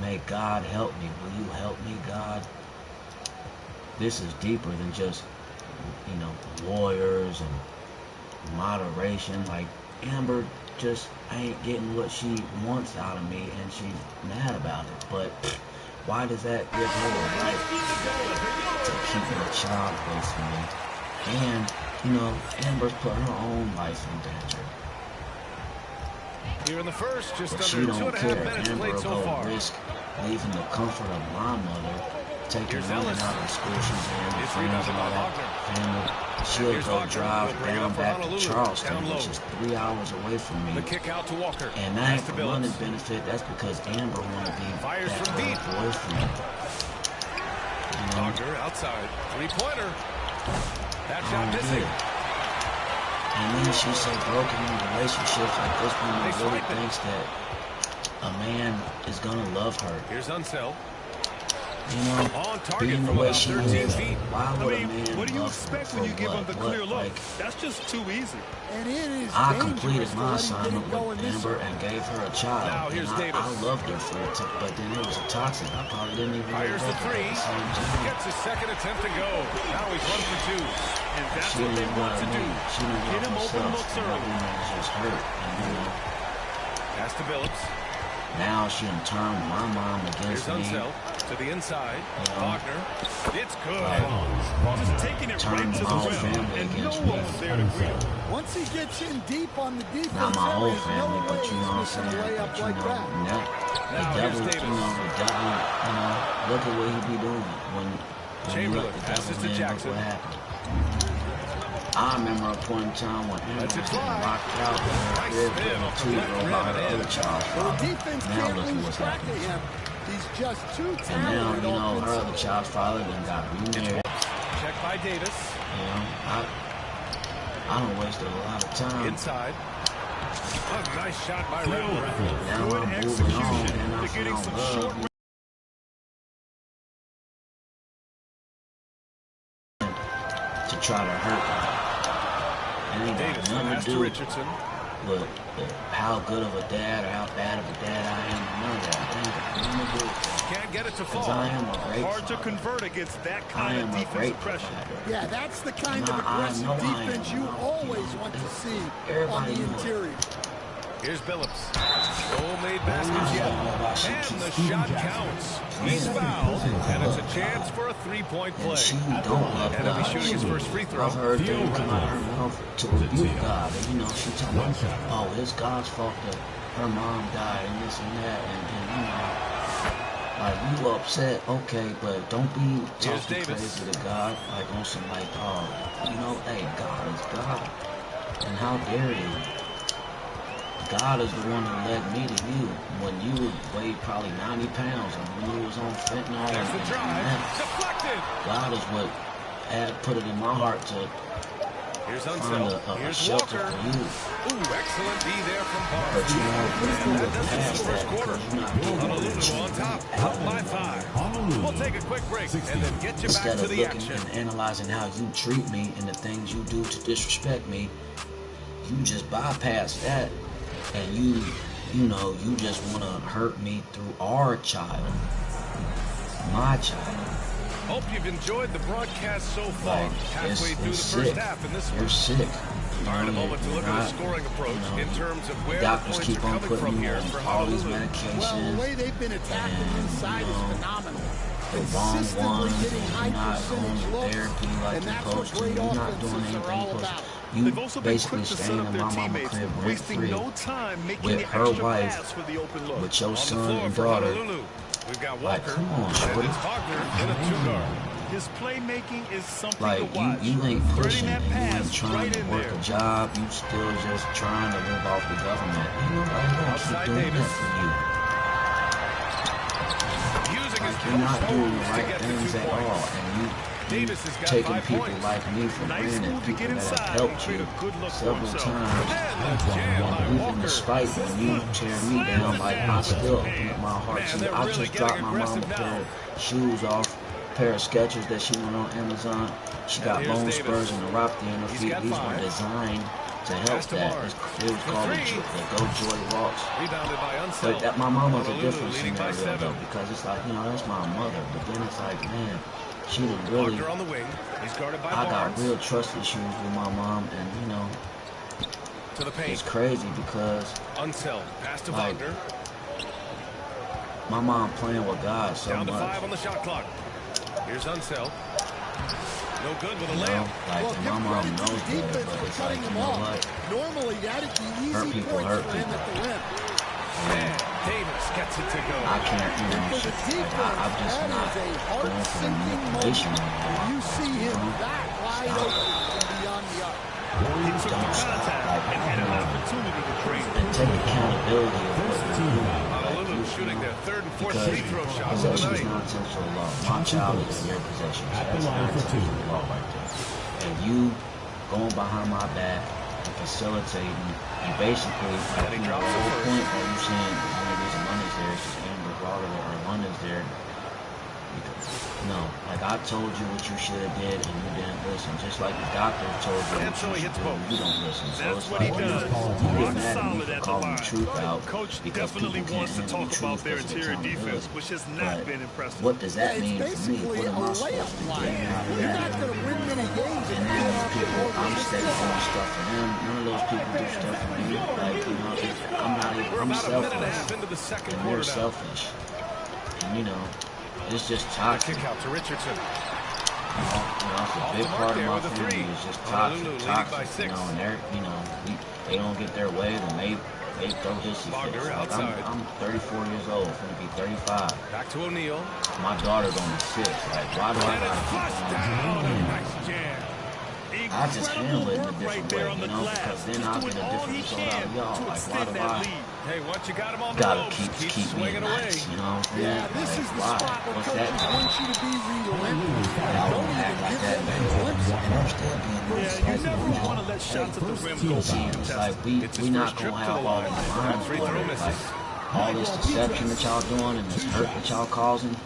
May God help me. Will you help me, God? This is deeper than just lawyers and moderation. Like, Amber just ain't getting what she wants out of me, and she's mad about it. But why does that give her a right to keep her child away from me? And, Amber's put her own life in danger. Here in the first, just but under she 2.5 minutes played so far. Risk leaving the comfort of my mother, taking women out of the school she's in, friends and all that family. She'll go drive down back to Charleston, which is 3 hours away from me. The kick out to Walker. And that ain't for money benefit. That's because Amber want to be fires that from deep. boyfriend. Walker outside. 3-pointer. That shot missing. And then she's so broken in relationships like this woman really thinks that a man is gonna love her. Here's Unseld. On target from about 13 feet. Why would a man what do you expect when you give him the clear look? That's just too easy. And it is I completed my assignment with Amber and gave her a child. Now here's Davis. I loved her for it, but then it was a toxic. I probably didn't even fires the three. Gets his second attempt to go. Now he's 1 for 2. And that's what they want to do. Get him open looks early. Just hurt. Pass to Billups. Now she done turned my mom against me. To the inside. Wagner. It's good. Just taking it right to the rim. And no one's there to greet him. Once he gets in deep on the defense, not my whole family, but you know what I'm saying. But the devil, look at what he be doing when Chamberlain passes to Jackson. What happened. I remember a point in time when Amber was getting locked out in her crib with a 2-year-old by her other child's father. Now look at what's happening. He's just too talented. And now, her other child's father then got remarried. Checked by Davis. I don't waste a lot of time. Inside. A nice shot by Raul. Now I'm moving on, and I found love. To try to hurt me. And it ain't got nothing to do with how good of a dad or how bad of a dad I am. None of that. It ain't got nothing to do with that. Can't get it to fall. I am a great hard to convert against that kind of defensive pressure. Yeah, that's the kind of aggressive defense you always want to see on the interior. Here's Billups. No made baskets yet. And the shot counts. He's fouled, and it's a chance for a 3-point play. And he'll be shooting his first free throw. I've heard things come out of her mouth to rebuke God. And, she talking about, it's God's fault that her mom died and this and that. And like, you upset, okay, but don't be talking crazy to God, like on some like, oh, you know, hey, God is God, and how dare you? God is the one that led me to you when you weighed probably 90 pounds and when you was on fentanyl and God is what put it in my heart to find a shelter for you. Ooh, excellent D there from Barnes. But you know, you look past that because you're not getting Honolulu on top, up by 5. We'll take a quick break and then get you back to the action. Instead of looking and analyzing how you treat me and the things you do to disrespect me, you just bypass that. And you know, you just want to hurt me through our child, my child. Hope you've enjoyed the broadcast so far. Like, Halfway through the sick. first half in this one. You're sick. All right, a moment to look at the scoring approach in terms of where the doctors points keep are on coming putting from you here on for all these Honolulu. medications. Well, the way they've been attacking inside is phenomenal. The wrong ones, you're not going to therapy like you're supposed to. You're not doing anything supposed to. You basically staying in my mama's crib rent-free with her wife, with your son and daughter. Like, come on, shorty. His playmaking is something like, to watch. you ain't pushing, and you ain't trying to work a job. You still just trying to live off the government. Ain't nobody gonna keep doing that for you. Like, you're not doing the right things at all, and you taking people like me for granted, people that have helped you several times, and even despite when you tear me down, like, I still open up my heart to you. I just dropped my mom a pair of shoes off, a pair of Skechers that she went on Amazon. She got bone spurs and neuropathy in her feet. These were designed to help that. It was called the Go Joy Walks. But that, my mom was a different scenario though, because it's like, you know, that's my mother. But then it's like, man, she didn't really. I got real trust issues with my mom, and you know, it's crazy because like, my mom playing with God so much. 5 on the shot clock. Here's Unseld. No good with a layup. Like, my mom knows better, but it's like, you know what? Normally, that'd be easy hurt people hurt people. And Davis gets it to go. I can't even. Like, I'm just not going for the manipulation anymore. You see him that wide open beyond the arc. He took the contact and had an opportunity to train. And take accountability of what you're doing. Honolulu shooting their third and fourth free throw shots of the Possession is night. non-intentional law. My child is your possession. That's non-intentional law right there. And you going behind my back and facilitating, and basically, like, you know, the whole point where you saying the only reason money's there is because Amber brought it or London's there. No, like, I told you what you should have did and you didn't listen. Just like the doctor told you what you should do, you don't listen. So it's like, you get mad at me for calling the truth out because people can't handle the truth because of accountability. But what does that mean for me? What am I supposed to do out of that? And then people, I'm steady doing stuff for them. None of those people do stuff for me. Like, you know, I'm selfless. And they're selfish. And, you know, it's just toxic. Kick out to Richardson. You know, it's a big part of my family is just toxic, you know, and they're, you know, they don't get their way, then they throw hissy fits. Like, I'm 34 years old, finna be 35. Back to O'Neal. My daughter's only 6. Like, why do I gotta keep on? Nice jam. I just handle it in a different way, you know, because then I'll get a different result out of y'all. Like, why do I Hey, once you got him on the gotta ropes, keep me swinging away. nice, you know? Yeah, this is the spot where coaches want you to be relentless. Don't even give them a glimpse. Yeah, you never want to let shots at the rim go See, it's like, we not gonna have all the lines for it. Like, all this deception that y'all doing and this hurt that y'all causing.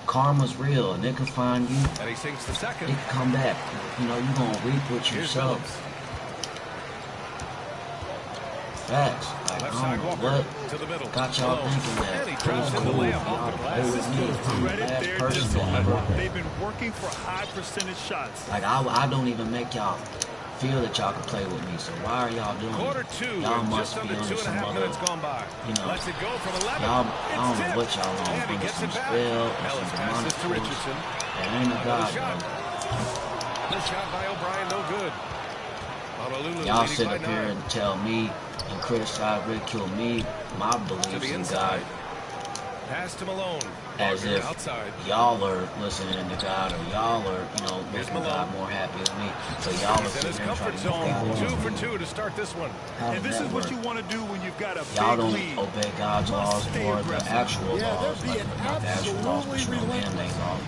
Karma's real, and it can find you. And he sinks the second. It can come back. You know, you're gonna reap what you sow. Facts. Like, I don't know what got y'all thinking that it was cool if y'all play with me. I'm the last person to ever. They've been working for high percentage shots. Like, I don't even make y'all feel that y'all can play with me. So why are y'all doing it? Y'all must be under some other, you know, y'all, I don't know what y'all on, under some spell or some demonic force. There ain't a God, though. This shot by O'Brien, no good. Y'all sit up here and tell me and criticize, ridicule me, my beliefs in God. Pass to Malone. as if y'all are listening to God, or y'all are, making God more happy than me. So y'all are in his comfort zone. 2 for 2 to start this one. And this is what you want to do when you've got a y'all big don't lead. obey God's laws or the actual laws, like not the actual laws, but man-made laws.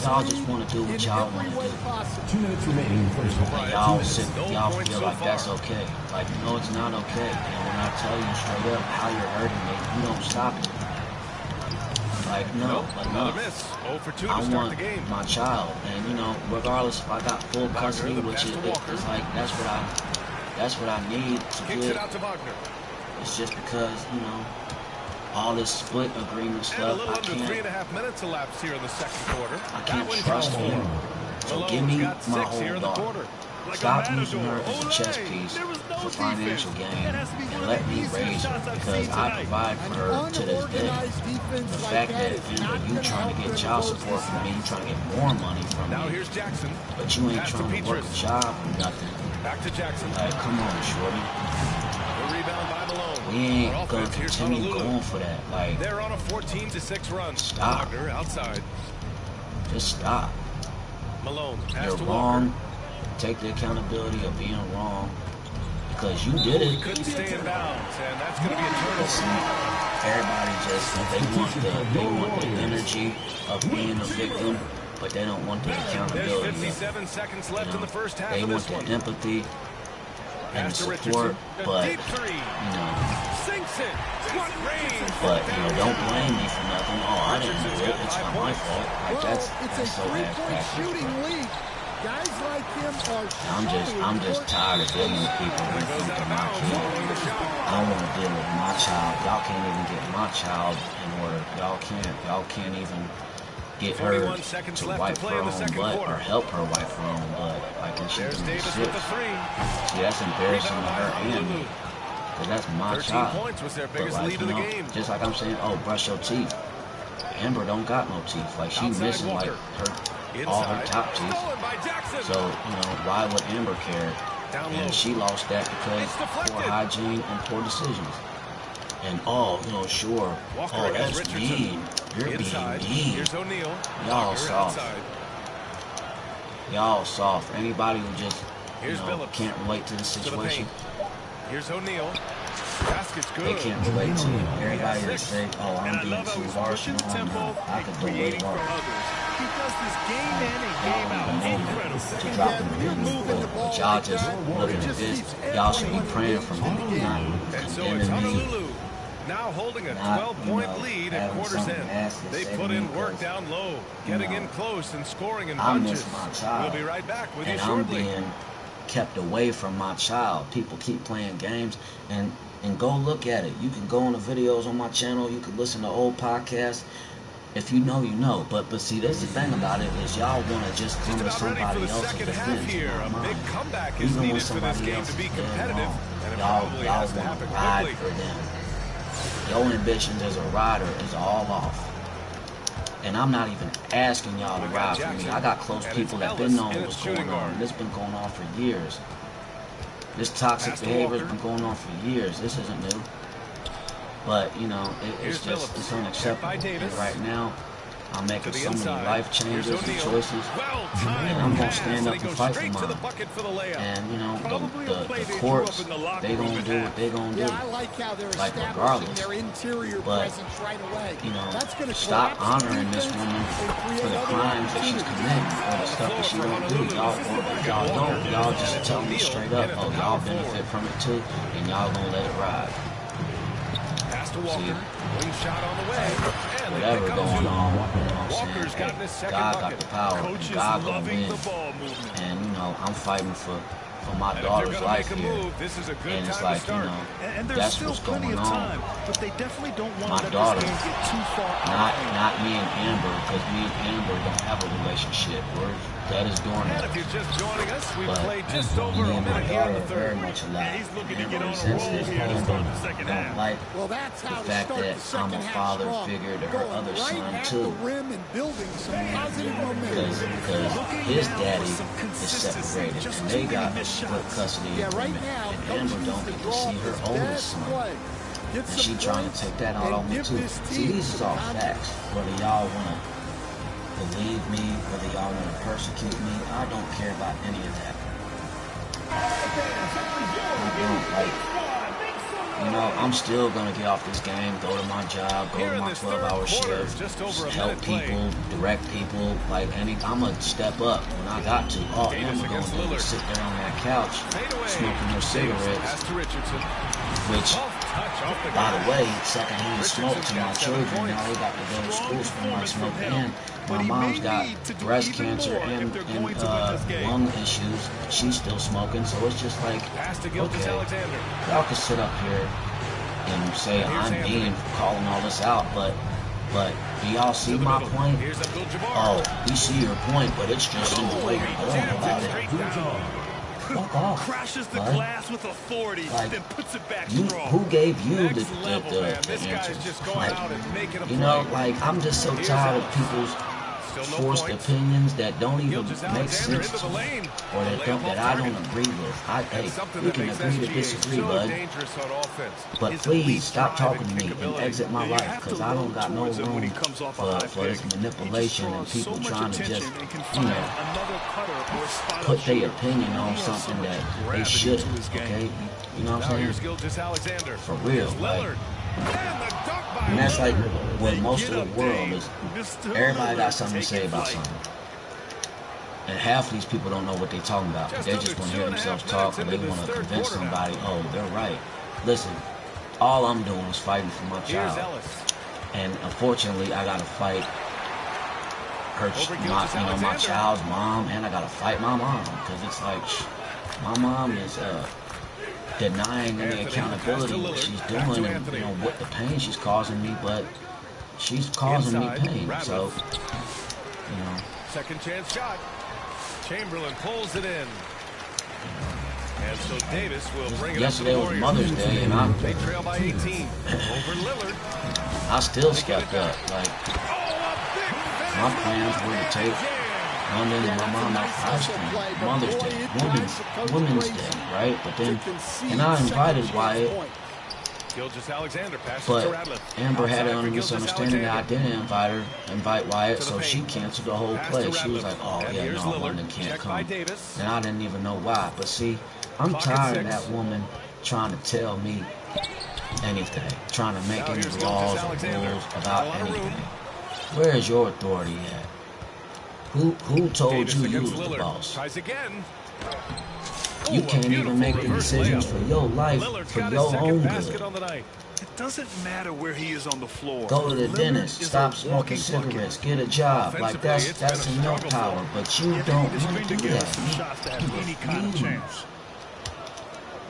Y'all just want to do what y'all want to do. 2 minutes remaining in the first half. And y'all feel like that's okay. Like, no, it's not okay. And when I tell you straight up how you're hurting me, you don't stop it. Like, no, another miss. 0 for 2 to I start want the game. my child, and regardless if I got full custody, which is it's like that's what I need to Kicks get. it out to Wagner. It's just because all this split agreement stuff. And a little I under can't. 3.5 minutes elapsed here in the second quarter. I can't trust him. So give me my whole daughter. Stop using her as a chess piece for financial gain and let me raise her, because I provide for her to this day. The fact that you trying to get child support from me, you trying to get more money from Now me, here's Jackson. but you ain't trying to work a job or nothing. Back to Jackson. Like, come on, shorty. The rebound by Malone. We ain't gonna continue going for that. Like, they're on a 14-6 run. Stop. Wagner outside. Just stop. Malone. Pass You're to wrong. Walker. Take the accountability of being wrong, because you did it. Couldn't stay in bounds, and that's going to be a turnover. Everybody they want the energy of being a victim, but they don't want the accountability. There's 57 seconds left in the first half they of want this one. the empathy and the support, but Sinks it. What range? but don't blame me for nothing. Oh, I didn't do it. It's not my fault. Like that's so ass backwards. Guys like him are I'm just tired of dealing with people who think of my kid. I don't want to deal with my child. Y'all can't even get my child in order. Y'all can't even get her to wipe her own butt or help her wipe her own butt. Like, and she's doing shit. See, that's embarrassing to her and me, because that's my child. But like, just like I'm saying, oh, brush your teeth. Amber don't got no teeth. Like, she missing like all her top teeth. So, why would Amber care? And she lost that because poor hygiene and poor decisions. And sure, that's mean. You're being mean. Y'all soft. Y'all soft. Anybody who just can't relate to the situation. Here's O'Neal. Basket's good. They can't relate to it. Everybody that say, oh, I'm being too harsh and all, I could go way harder. He does this game in and game out. Incredible. To drop them, but y'all just looking at this. Y'all should be praying for me, not condemning me. Now holding a 12-point lead at quarter's end. They put in work down low, getting in close and scoring in bunches. I miss my child. We'll be right back with you and shortly. I'm being kept away from my child. People keep playing games, and go look at it. You can go on the videos on my channel. You can listen to old podcasts. If you know, you know. But see, that's the thing about it, is y'all want to just come to somebody else's defense. Even when somebody else is dead wrong, y'all want to ride for them. Your ambitions as a rider is all off. And I'm not even asking y'all to ride for me. I got close people that been knowing what's going on. This been going on for years. This toxic behavior has been going on for years. This isn't new. But, it's unacceptable. And right now, I'm making so many life changes and choices. And I'm going to stand up and fight for mine. And, the courts, they going to do what they going to do. Like, regardless. But, stop honoring this woman for the crimes that she's committing or the stuff that she don't do. Y'all don't. Y'all just tell me straight up, oh, y'all benefit from it too, and y'all going to let it ride. To Walker. Wing shot on the way. And whatever going on, Walker's gotten his second God bucket. got the power. Coach God is gonna loving win. the ball movement. And I'm fighting for my And daughter's if they're life gonna here. make a move, this is a good And it's time like, to start. And there's that's still what's plenty going of on. time, but they definitely don't want My to let daughter, this game get too far not me and Amber, because me and Amber don't have a relationship. That is dormant. And if you're just joining us, we've But played just over a minute here in the third. very much alive. And he's looking to get on a Since roll this here to start the second don't half. like Well, that's the how to fact start that the second I'm a half father strong. figure to her Going other right son at too. the rim and building some positive momentum. Because his daddy is separated, and they got split custody Yeah, right agreement, now, and Amber don't get to see her oldest son. Get and she trying to take that out on me too. See, these is all facts. Whether y'all want to believe me, whether y'all want to persecute me, I don't care about any of that. I don't, like, you know, I'm still gonna get off this game, go to my job, go to my 12-hour shift, help people, direct people, like I'm gonna step up when I got to. All I'm gonna do is sit there on that couch, smoking those cigarettes, which, by the way, secondhand smoke to my children. Now they got to go to school smelling like smoke, and my mom's got breast cancer and lung issues. She's still smoking, so it's just like, okay, y'all can sit up here and say I'm mean for calling all this out, but do y'all see my point? Oh, we see your point, but it's just in the way you're going about it. Fuck off. Crashes the glass with authority, like, then puts it back you, strong. who gave you the answers? Like, you know, like, I'm just so tired of people's forced opinions that don't even make sense to me, or that I don't agree with. Hey, we can agree to disagree, bud. But please stop talking to me and exit my life, because I don't got no room for this manipulation and people trying to just, you know, put their opinion on something that they shouldn't. Okay, you know what I'm saying? For real, like. And that's like what most of the world is. Everybody got something to say about something. And half of these people don't know what they're talking about. They just want to hear themselves talk, or they want to convince somebody, oh, they're right. Listen, all I'm doing is fighting for my child. And unfortunately, I got to fight my child's mom, and I got to fight my mom. Because it's like, my mom is denying any accountability what she's doing and, you know, what the pain she's causing me, but she's causing me pain, so, you know. Second chance shot. Chamberlain pulls it in. And so Davis will bring it up to the Warriors. Yesterday was Mother's Day, and they trail by 18 over Lillard. I still stepped up, like, my plans were to take London and my mom out for ice cream. Mother's Day, Women's Day, right? But then, and I invited Wyatt, but Amber had a misunderstanding that I didn't invite Wyatt, so she canceled the whole play. She was like, oh yeah, no, London can't come. And I didn't even know why. But see, I'm tired of that woman trying to tell me anything, trying to make any laws or rules about anything. Where is your authority at? Who told you you was the boss? You can't even make the decisions for your life, for your own good. It doesn't matter where he is on the floor. Go to the dentist, stop smoking cigarettes, get a job. Like, that's in your power, but you don't want to do that. You refuse.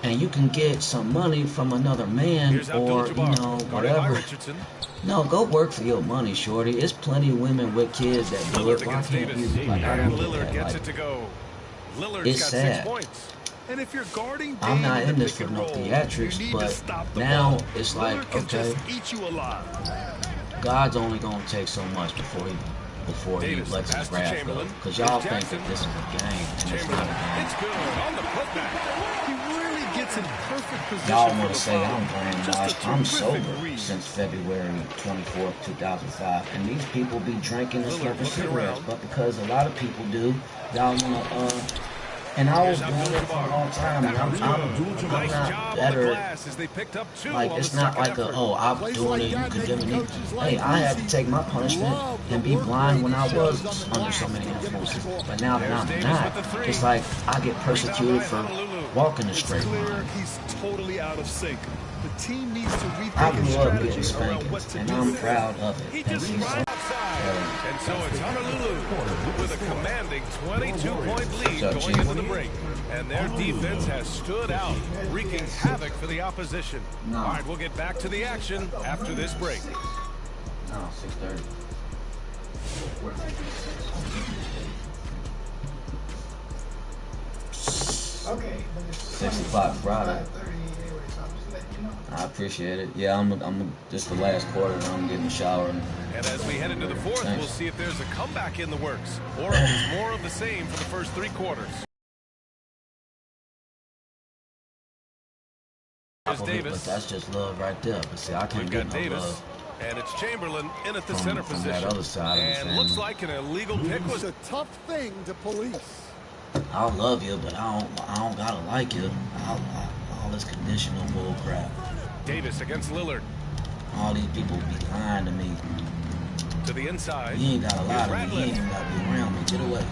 And you can get some money from another man, or, you know, whatever. No, go work for your money, shorty. There's plenty of women with kids that do it. Why can't you? Like, I don't get that. Like, it's sad. And if you're guarding Davis, I'm not in this for no theatrics, but now it's like, okay, God's only gonna take so much before he lets his wrath go. Because y'all think that this is a game, and it's not a game. Y'all want to say I'm brainwashed. I'm sober since February 24th, 2005. And these people be drinking and smoking cigarettes. But because a lot of people do, y'all want to, and I was doing it for a long time, and I'm not better. Like, it's not like I'm doing it, you condemn me. Hey, I had to take my punishment and be blind when I was under so many influences. But now that I'm not, it's like I get persecuted for walking the straight line. He's totally out of sync. The team needs to I grew up getting spankings, and I'm proud of it. And so it's Honolulu with a commanding 22-point lead going into the break. And their defense has stood out, wreaking havoc for the opposition. All right, we'll get back to the action after this break. No, 6:30. Okay. 6 o'clock Friday. I appreciate it. Yeah, I'm just the last quarter, and I'm getting a shower. And as we head into the fourth, we'll see if there's a comeback in the works, or if it's more of the same for the first three quarters. of it, but that's just love right there. But see, I can't get no Davis, love. And it's Chamberlain in at the center position. That other side of the and family. Looks like an illegal pick was a tough thing to police. I'll love you, but I don't gotta like you. All this conditional bull crap. Davis against Lillard. All these people be lying to me. To the inside. You ain't gotta lie to me. You ain't even gotta be around me. Get away.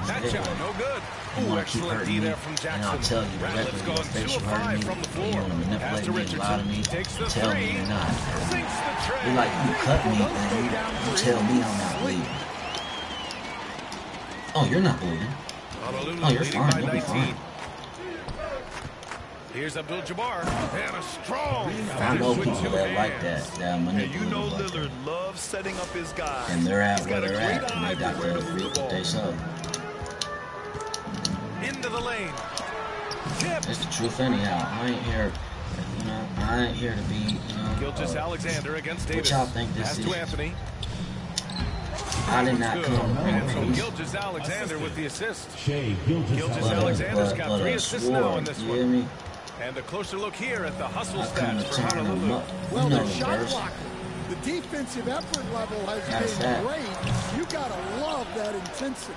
That shot, no good. You want to keep hurting me, and I'll tell you directly in your face you hurt me, or you want to manipulate me and lie to me, tell me you're not. You're like, you cut me, and you tell me I'm not bleeding. Oh, you're not bleeding. Oh, you're fine. You'll be fine. Here's Abdul-Jabbar, and a strong. I know people that like that manipulative. You know Lillard loves setting up his guys. And they're at where they're at, and they got to reap what they sow. Into the lane. It's the truth anyhow. I ain't here, you know, I ain't here to be, you know. Gilgeous-Alexander against Davis. What y'all think this is? To Anthony. I did not come to bring peace. Gilgeous-Alexander with the assist. Gilgeous-Alexander's got 3 assists now in this one. You hear me? And a closer look here at the hustle I come stats to for turn them Honolulu. up. Well, You know their the shot verse. blocking. The defensive effort level has That's been that. great. You gotta love that intensity.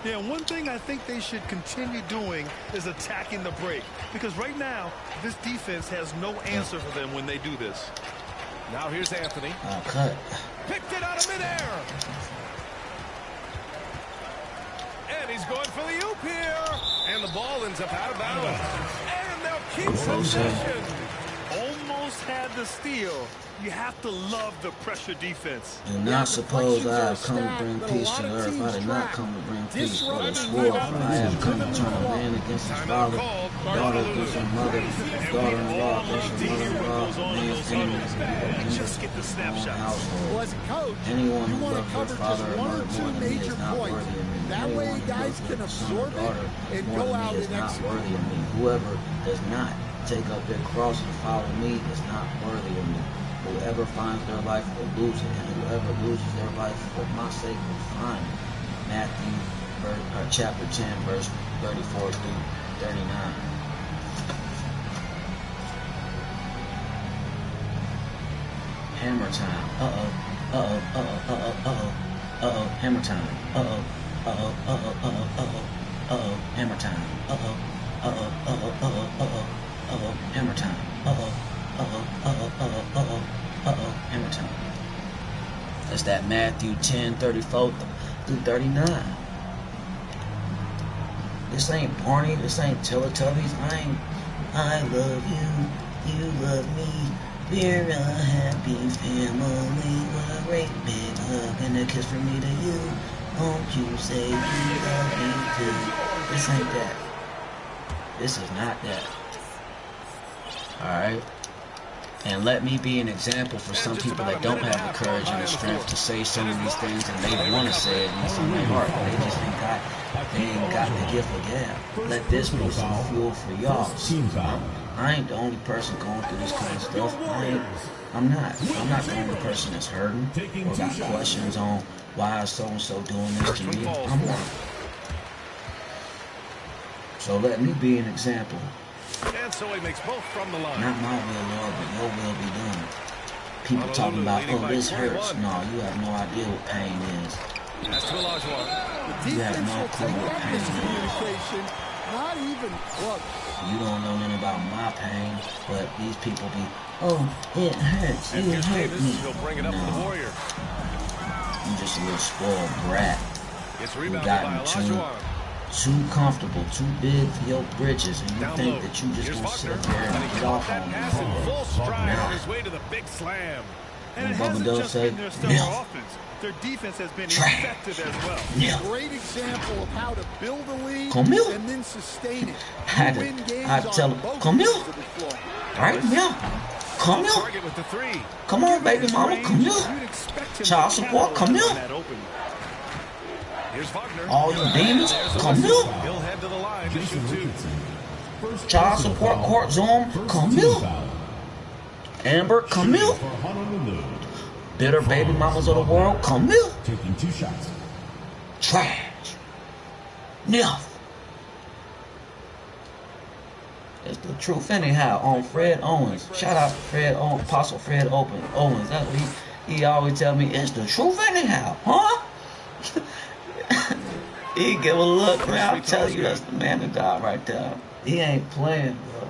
Yeah, one thing I think they should continue doing is attacking the break. Because right now, this defense has no answer for them when they do this. Now here's Anthony. Cut. Picked it out of midair. And he's going for the oop here. And the ball ends up out of bounds. And they'll keep possession. Almost had the steal. You have to love the pressure defense. Do not suppose I have come to bring peace to earth. I did not come to bring peace, but a sword. For I have come to turn a man against his father, daughter against her mother, daughter-in-law against her mother-in-law, man's enemies against his own household. Anyone who loves their father or mother more than me is not worthy of me. Anyone who loves their son or daughter more than me is not worthy of me. Whoever does not take up their cross and follow me is not worthy of me. Whoever finds their life will lose it, and whoever loses their life for my sake will find it. Matthew chapter 10, verse 34 through 39. Hammer time. Hammer time. Hammer time. Hammer time. Hammer time. That's that Matthew 10, 34 through 39. This ain't Barney, this ain't Teletubbies. I love you, you love me. We're a happy family. A great big hug and a kiss from me to you. Won't you say you love me too? This ain't that. This is not that. Alright? And let me be an example for some people that don't have the courage and the strength to say some of these things, and they want to say it in their heart. They just ain't got the gift of gab. Let this be some fuel for y'all. I ain't the only person going through this kind of stuff. I'm not the only person that's hurting or got questions on why is so-and-so doing this to me. I'm not. So let me be an example. And so he makes both from the line. Not my will, Lord, but your will be done. People talking about, oh, this hurts. No, you have no idea what pain is. You have no clue what pain is. Not even close. You don't know nothing about my pain, but these people be, oh, it hurts. You hurt me. No. You just a little spoiled brat. Who gotten too comfortable, too big for your britches, and you think that you just gonna sit there and get off on me. And Bubba Dove say, milk. Their defense has been effective as well. Milk. Great example of how to build a lead and then sustain it. I tell them, come here. Right here. Come here. Come on, baby mama, come here. Child support, come here. All you demons, come here. Child support court zone, come here. Amber, come here. Bitter baby mamas of the world, come here. Taking 2 shots. Trash. Enough. It's the truth anyhow on Fred Owens. Shout out to Fred Owens, Apostle Fred Owens. That's what he always tell me. It's the truth anyhow, huh? He give a look, man. I'm telling you, that's the man of God right there. He ain't playing, bro.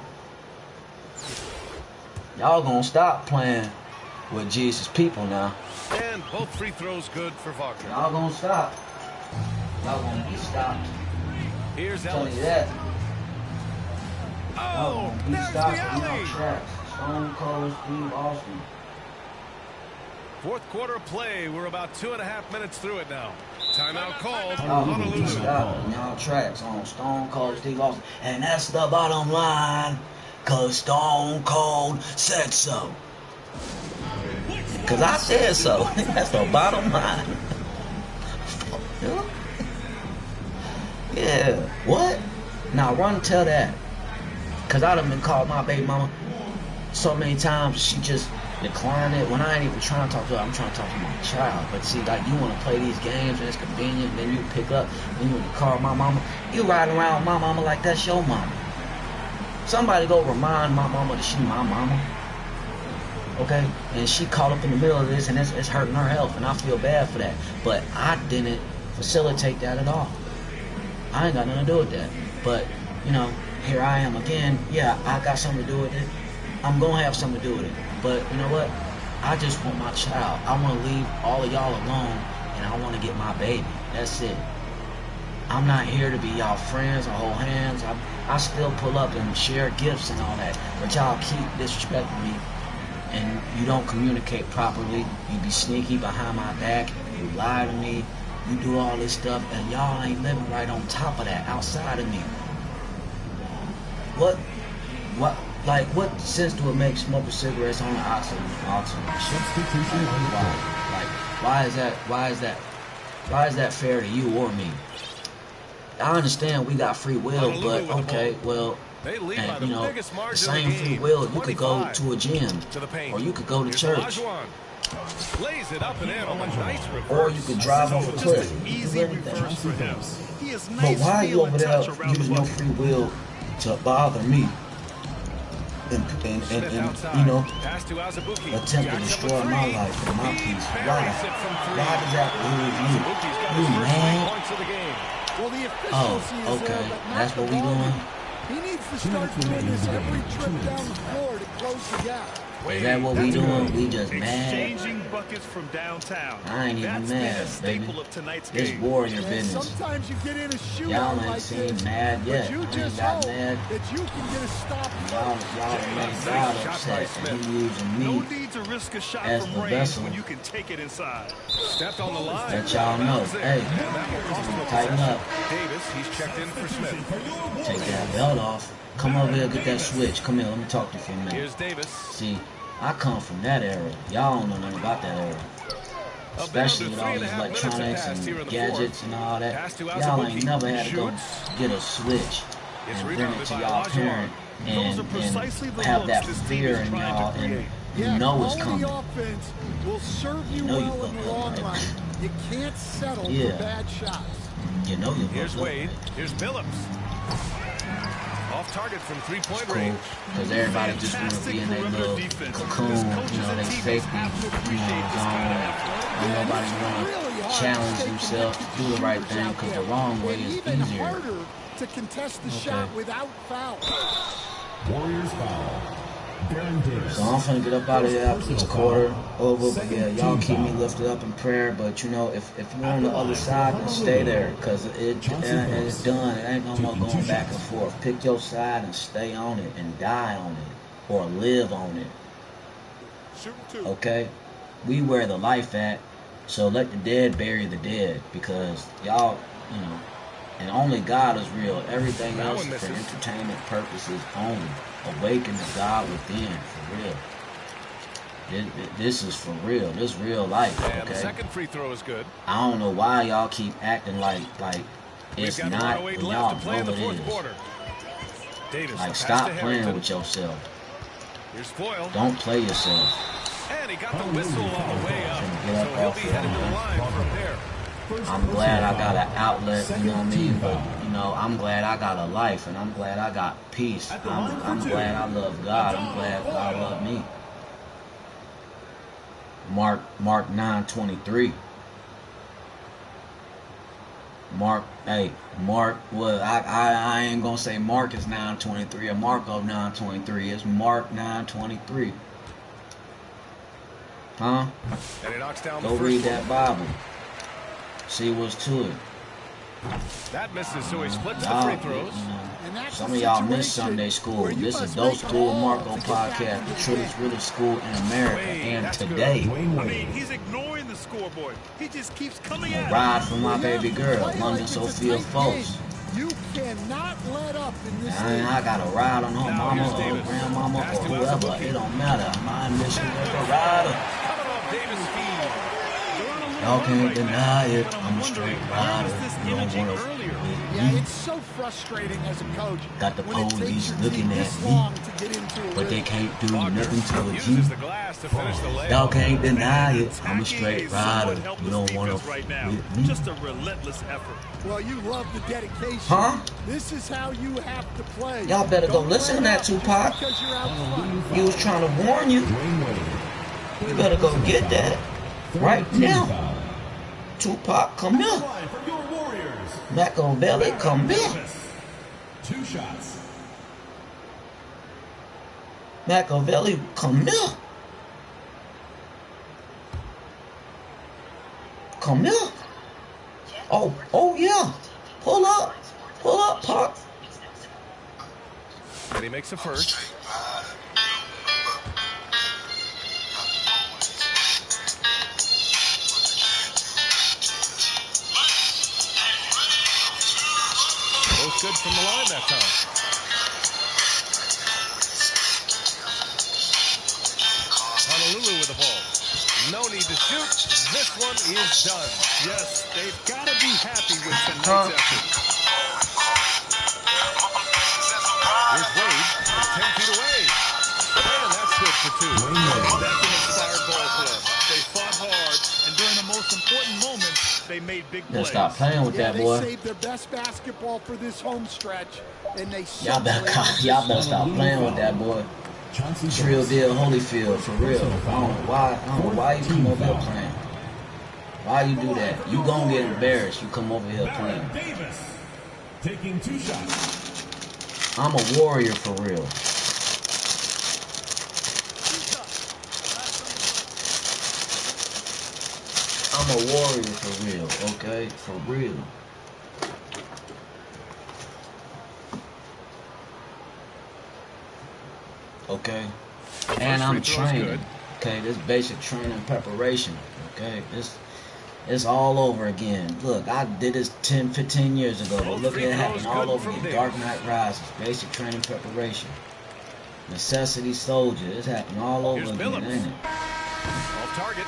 Y'all gonna stop playing with Jesus' people now. And both free throws good for Wagner. Y'all gonna stop. Y'all gonna be stopped. Here's I'm telling Ellis. you that. Oh, there's the alley. Stone Cold Steve Austin. Fourth quarter of play. We're about 2.5 minutes through it now. Timeout called. Honolulu. Y'all tracks on Stone Cold Steve Austin. And that's the bottom line. Cause Stone Cold said so. Cause I said so. That's the bottom line. Yeah. What? Now run and tell that. Cause I done been called my baby mama so many times. She just declined it when I ain't even trying to talk to her. I'm trying to talk to my child. But see, like, you want to play these games and it's convenient. Then you pick up and you want to call my mama. You riding around with my mama like that's your mama. Somebody go remind my mama that she my mama. Okay? And she caught up in the middle of this and it's hurting her health. And I feel bad for that. But I didn't facilitate that at all. I ain't got nothing to do with that. But, you know, here I am again. Yeah, I got something to do with it. I'm going to have something to do with it. But you know what? I just want my child. I want to leave all of y'all alone, and I want to get my baby. That's it. I'm not here to be y'all friends or hold hands. I still pull up and share gifts and all that. But y'all keep disrespecting me, and you don't communicate properly. You be sneaky behind my back. You lie to me. You do all this stuff, and y'all ain't living right on top of that, outside of me. What? Like, what sense do it make smoking cigarettes on the oxygen? Why? Like, why is that fair to you or me? I understand we got free will, but okay, well, and you know, the same free will, you could go to a gym, or you could go to church, or you could drive off a cliff. You do anything. But why are you over there using your free will to bother me? And you know, attempt to destroy my life and my peace. Why does that leave you? You mad? Oh, okay. That's what we doing? He needs to start doing this every trip down the floor to close the gap. Is that what we doing? We just mad? Exchanging buckets from downtown. I ain't even mad, baby. It's warrior business. Sometimes you get in a shootout y'all ain't like seen this, mad yet. but you just got hope mad. that you can get a stop. Y'all made God upset, and he using me No need to risk a shot as from the range vessel. when you can take it inside. Stepped on the line. Let y'all know. Hey, tighten up. Davis, he's checked in for Smith. Take that belt off. Come over here, get that switch. Come here, let me talk to you for a minute. Here's Davis. See, I come from that era. Y'all don't know nothing about that era. Especially with all these electronics and gadgets and all that. Y'all ain't never had to go get a switch and bring it to y'all parent and have that fear in y'all, and you know it's coming. Offense will serve you know well in the long run. You can't settle for bad shots. You know you Here's Wade. Here's Phillips. Off target from three-point range. Because everybody just want to be in their little cocoon, you know, they safety, zone. And nobody want to challenge themselves to do the right thing, because the wrong way is easier. Harder to contest the shot without foul. Warriors foul. So I'm finna get up out of here after this quarter over. But yeah, y'all keep me lifted up in prayer. But you know, if you're on the other side, then stay there, because it's done. It ain't no more going back and forth. Pick your side and stay on it and die on it or live on it. Okay? We where the life at, so let the dead bury the dead, because y'all, you know, and only God is real. Everything else is for entertainment purposes only. Awaken the God within, for real. This is for real. This real life, okay? The second free throw is good. I don't know why y'all keep acting like it's not, but y'all know it is. Like, stop playing with yourself. Don't play yourself. And he got the whistle on the way up, so he'll be headed to the line for a pair. I'm glad I got an outlet, you know what I mean? But, you know, I'm glad I got a life, and I'm glad I got peace. I'm glad I love God. I'm glad God loved me. Mark 9:23. Mark, well, I ain't gonna say Mark is 9:23 or Marco 9:23. It's Mark 9:23. Huh? Go read that Bible. See what's to it. That misses, so he splits the free throws. You know, some of y'all miss Sunday school. This is Adult School Marco Podcast, the truest, realest school in America, and today. I mean, he's ignoring the scoreboard. He just keeps coming at it. Ride for my baby girl, London Sophia Fultz. You cannot let up in this I got to ride on her mama or grandmama or whoever. It don't matter. My mission is a rider. Y'all can't deny it. I'm a straight rider. You don't want to. Yeah, it's so frustrating as a coach. Got the police looking at me, but they can't do nothing to you. Y'all can't deny it. I'm a straight rider. You don't want to with me. Just a relentless effort. Well, you love the dedication. Huh? This is how you have to play. Y'all better go listen to that, Tupac. He was trying to warn you. You better go get that right now. Tupac, come here. Machiavelli, come here. 2 shots. Machiavelli, come here. Come here. Oh yeah. Pull up, Pop. And he makes a first. Both good from the line that time. Honolulu with the ball. No need to shoot. This one is done. Yes, they've got to be happy with tonight's effort. Here's Wade from 10 feet away. And that's good for 2. That's an inspired ball club. They fought hard, and during the most important moments, they made big plays. Stop playing with that boy. They saved their best basketball for this home stretch, and they y'all better stop playing with that boy. It's real deal, Holyfield, for real. I don't know why you come over here playing. Why you do that? You gonna get embarrassed. You come over here playing. Davis taking 2 shots. I'm a warrior for real. I'm a warrior for real, okay? For real. Okay? And I'm training. Okay, this basic training preparation. Okay? It's all over again. Look, I did this 10, 15 years ago, but look at it happen all over again. Dark Knight Rises, basic training preparation. Necessity Soldier, it's happening all over again, ain't it? Off target.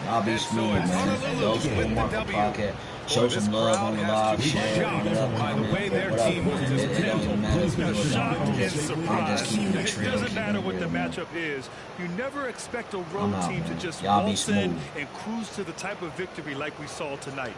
Y'all be smooth, man. Those School Marco Podcast. Show some love on the live, share, run it up, comment, whatever, man. It don't even matter if you do it or not. I'm just keeping it real. It doesn't matter what the matchup is. You never expect a road team to just y'all be waltz in smooth. and cruise to the type of victory like we saw tonight.